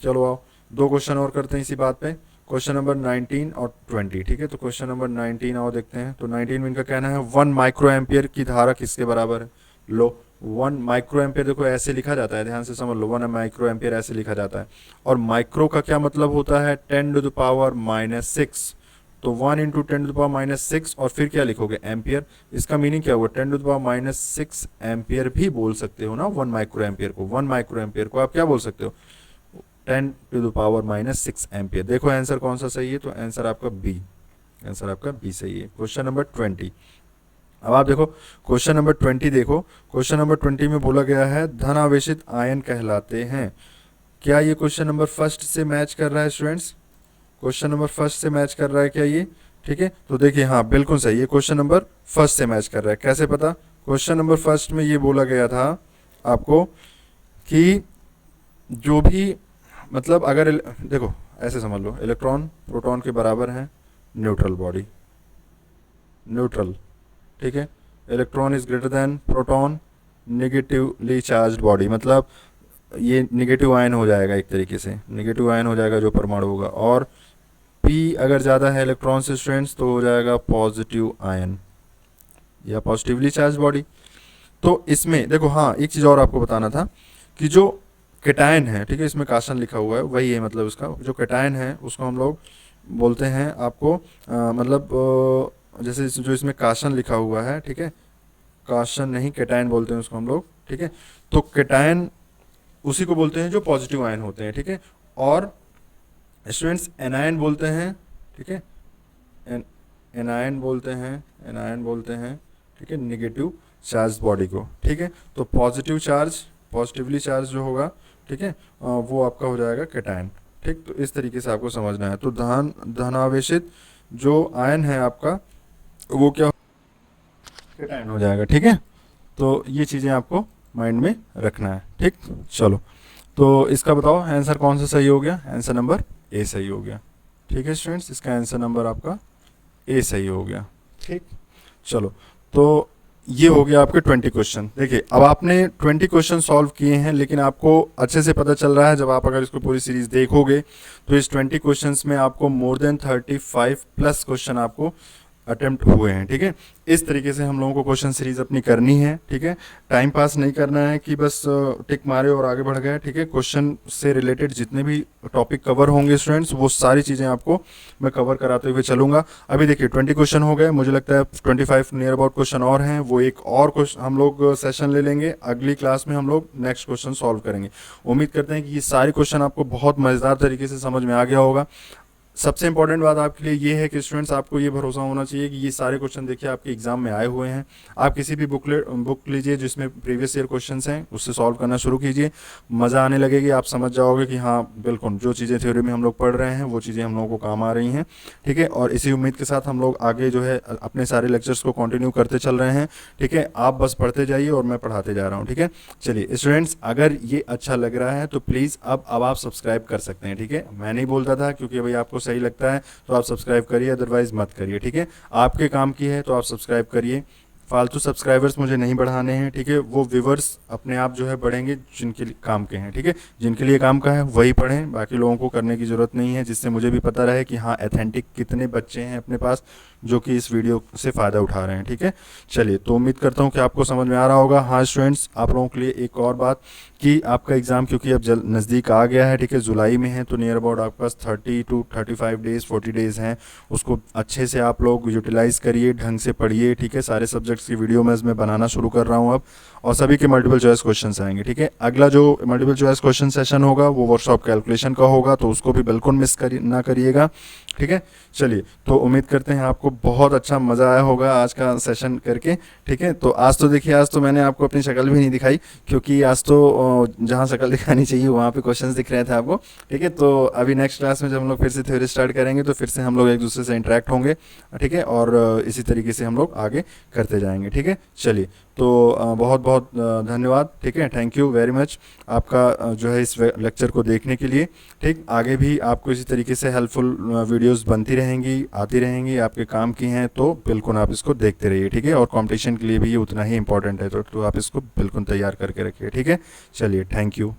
चलो आओ दो क्वेश्चन और करते हैं इसी बात पे, क्वेश्चन नंबर 19 और 20। ठीक है, तो क्वेश्चन नंबर 19 आओ देखते हैं। तो 19 में इनका कहना है 1 माइक्रो एम्पियर की धारा किसके बराबर है। लो 1 माइक्रो एम्पियर देखो ऐसे लिखा जाता है, ध्यान से समझ लो, 1 माइक्रो एम्पियर ऐसे लिखा जाता है। और माइक्रो का क्या मतलब होता है, 10⁻⁻⁶। तो 1 इंटू 10⁻⁻⁶ और फिर क्या लिखोगे, एम्पियर। इसका मीनिंग क्या हुआ, 10⁻⁻⁶ एम्पियर भी बोल सकते हो ना 1 माइक्रो एम्पियर को। 1 माइक्रो एम्पियर को आप क्या बोल सकते हो, 10⁻⁻⁶ एम्पियर। देखो आंसर कौन सा सही है, तो आंसर आपका बी, आंसर आपका बी सही है। Question number 20। अब आप देखो क्वेश्चन नंबर 20 देखो, क्वेश्चन नंबर 20 में बोला गया है धन आवेशित आयन कहलाते हैं। क्या ये क्वेश्चन नंबर फर्स्ट से मैच कर रहा है स्टूडेंट्स, क्वेश्चन नंबर फर्स्ट से मैच कर रहा है क्या ये। ठीक है, तो देखिए हाँ बिल्कुल सही, ये क्वेश्चन नंबर फर्स्ट से मैच कर रहा है। कैसे पता, क्वेश्चन नंबर फर्स्ट में ये बोला गया था आपको कि जो भी मतलब अगर देखो ऐसे समझ लो, इलेक्ट्रॉन प्रोटॉन के बराबर है, न्यूट्रल बॉडी, न्यूट्रल। ठीक है, electron is greater than proton, negatively charged body, मतलब ये नेगेटिव आयन हो जाएगा, एक तरीके से नेगेटिव आयन हो जाएगा जो परमाणु होगा। और P अगर ज़्यादा है इलेक्ट्रॉन से स्टूडेंट्स तो हो जाएगा पॉजिटिव आयन या पॉजिटिवली चार्ज बॉडी। तो इसमें देखो हाँ एक चीज़ और आपको बताना था कि जो कैटायन है, ठीक है, इसमें काशन लिखा हुआ है वही है, मतलब उसका जो कैटायन है उसको हम लोग बोलते हैं आपको मतलब जैसे जो इसमें काशन लिखा हुआ है, ठीक है, काशन नहीं कैटायन बोलते हैं उसको हम लोग। ठीक है, तो कैटायन उसी को बोलते हैं जो पॉजिटिव आयन होते हैं। ठीक है, और स्टूडेंट्स एनायन बोलते हैं। ठीक है, एनायन बोलते हैं, एनायन बोलते हैं, ठीक है, नेगेटिव चार्ज बॉडी को। ठीक है, तो पॉजिटिव चार्ज, पॉजिटिवली चार्ज जो होगा, ठीक है, वो आपका हो जाएगा कैटायन। ठीक, तो इस तरीके से आपको समझना है। तो धनावेशित जो आयन है आपका वो क्या कैटायन हो जाएगा। ठीक है, तो ये चीज़ें आपको माइंड में रखना है। ठीक, चलो तो इसका बताओ आंसर कौन सा सही हो गया, आंसर नंबर ए सही हो गया। ठीक है स्टूडेंट्स, इसका आंसर नंबर आपका ए सही हो गया। ठीक, चलो तो ये हो गया आपके 20 क्वेश्चन। देखिए अब आपने 20 क्वेश्चन सॉल्व किए हैं, लेकिन आपको अच्छे से पता चल रहा है जब आप अगर इसको पूरी सीरीज देखोगे तो इस 20 क्वेश्चंस में आपको मोर देन 35 प्लस क्वेश्चन आपको अटेम्प्ट हुए हैं। ठीक है, इस तरीके से हम लोगों को क्वेश्चन सीरीज अपनी करनी है। ठीक है, टाइम पास नहीं करना है कि बस टिक मारे और आगे बढ़ गए। ठीक है, क्वेश्चन से रिलेटेड जितने भी टॉपिक कवर होंगे स्टूडेंट्स, वो सारी चीज़ें आपको मैं कवर कराते हुए चलूंगा। अभी देखिए 20 क्वेश्चन हो गए, मुझे लगता है 25 नियर अबाउट क्वेश्चन और हैं। वो एक और क्वेश्चन हम लोग सेशन ले लेंगे, अगली क्लास में हम लोग नेक्स्ट क्वेश्चन सॉल्व करेंगे। उम्मीद करते हैं कि ये सारे क्वेश्चन आपको बहुत मज़ेदार तरीके से समझ में आ गया होगा। सबसे इंपॉर्टेंट बात आपके लिए ये है कि स्टूडेंट्स, आपको ये भरोसा होना चाहिए कि ये सारे क्वेश्चन देखिए आपके एग्जाम में आए हुए हैं। आप किसी भी बुक लीजिए जिसमें प्रीवियस ईयर क्वेश्चंस हैं, उससे सॉल्व करना शुरू कीजिए। मज़ा आने लगेगी, आप समझ जाओगे कि हाँ बिल्कुल जो चीज़ें थ्योरी में हम लोग पढ़ रहे हैं वो चीज़ें हम लोगों को काम आ रही हैं। ठीक है, और इसी उम्मीद के साथ हम लोग आगे जो है अपने सारे लेक्चर्स को कंटिन्यू करते चल रहे हैं। ठीक है, आप बस पढ़ते जाइए और मैं पढ़ाते जा रहा हूँ। ठीक है, चलिए स्टूडेंट्स, अगर ये अच्छा लग रहा है तो प्लीज़ अब आप सब्सक्राइब कर सकते हैं। ठीक है, मैं नहीं बोलता था क्योंकि भाई आपको सही लगता है तो आप सब्सक्राइब करिए, अदरवाइज मत करिए। ठीक है, आपके काम की है तो आप सब्सक्राइब करिए। फालतू सब्सक्राइबर्स मुझे नहीं बढ़ाने हैं। ठीक है, वो व्यूवर्स अपने आप जो है बढ़ेंगे जिनके लिए काम के हैं। ठीक है, जिनके लिए काम का है वही पढ़ें, बाकी लोगों को करने की ज़रूरत नहीं है, जिससे मुझे भी पता रहे कि हाँ ऑथेंटिक कितने बच्चे हैं अपने पास जो कि इस वीडियो से फ़ायदा उठा रहे हैं। ठीक है, चलिए, तो उम्मीद करता हूँ कि आपको समझ में आ रहा होगा। हाँ स्टूडेंट्स, आप लोगों के लिए एक और बात कि आपका एग्ज़ाम क्योंकि अब नज़दीक आ गया है, ठीक है, जुलाई में है, तो नियर अबाउट आपके पास 30 to 35 डेज़ 40 डेज़ हैं। उसको अच्छे से आप लोग यूटिलाइज़ करिए, ढंग से पढ़िए। ठीक है, सारे सब्जेक्ट्स की वीडियो मैं बनाना शुरू कर रहा हूँ अब, और सभी के मल्टीपल चॉइस क्वेश्चंस आएंगे। ठीक है, अगला जो मल्टीपल चॉइस क्वेश्चन सेशन होगा वो वर्कशॉप कैलकुलेशन का होगा, तो उसको भी बिल्कुल मिस ना करिएगा। ठीक है, चलिए, तो उम्मीद करते हैं आपको बहुत अच्छा मज़ा आया होगा आज का सेशन करके। ठीक है, तो आज तो देखिए, आज तो मैंने आपको अपनी शक्ल भी नहीं दिखाई, क्योंकि आज तो जहाँ शक्ल दिखानी चाहिए वहाँ पे क्वेश्चंस दिख रहे थे आपको। ठीक है, तो अभी नेक्स्ट क्लास में जब हम लोग फिर से थ्योरी स्टार्ट करेंगे तो फिर से हम लोग एक दूसरे से इंटरेक्ट होंगे। ठीक है, और इसी तरीके से हम लोग आगे करते जाएंगे। ठीक है, चलिए, तो बहुत बहुत धन्यवाद। ठीक है, थैंक यू वेरी मच आपका जो है इस लेक्चर को देखने के लिए। ठीक, आगे भी आपको इसी तरीके से हेल्पफुल वीडियोस बनती रहेंगी, आती रहेंगी, आपके काम की हैं, तो बिल्कुल आप इसको देखते रहिए। ठीक है, और कंपटीशन के लिए भी ये उतना ही इंपॉर्टेंट है, तो आप इसको बिल्कुल तैयार करके रखिए। ठीक है, चलिए, थैंक यू।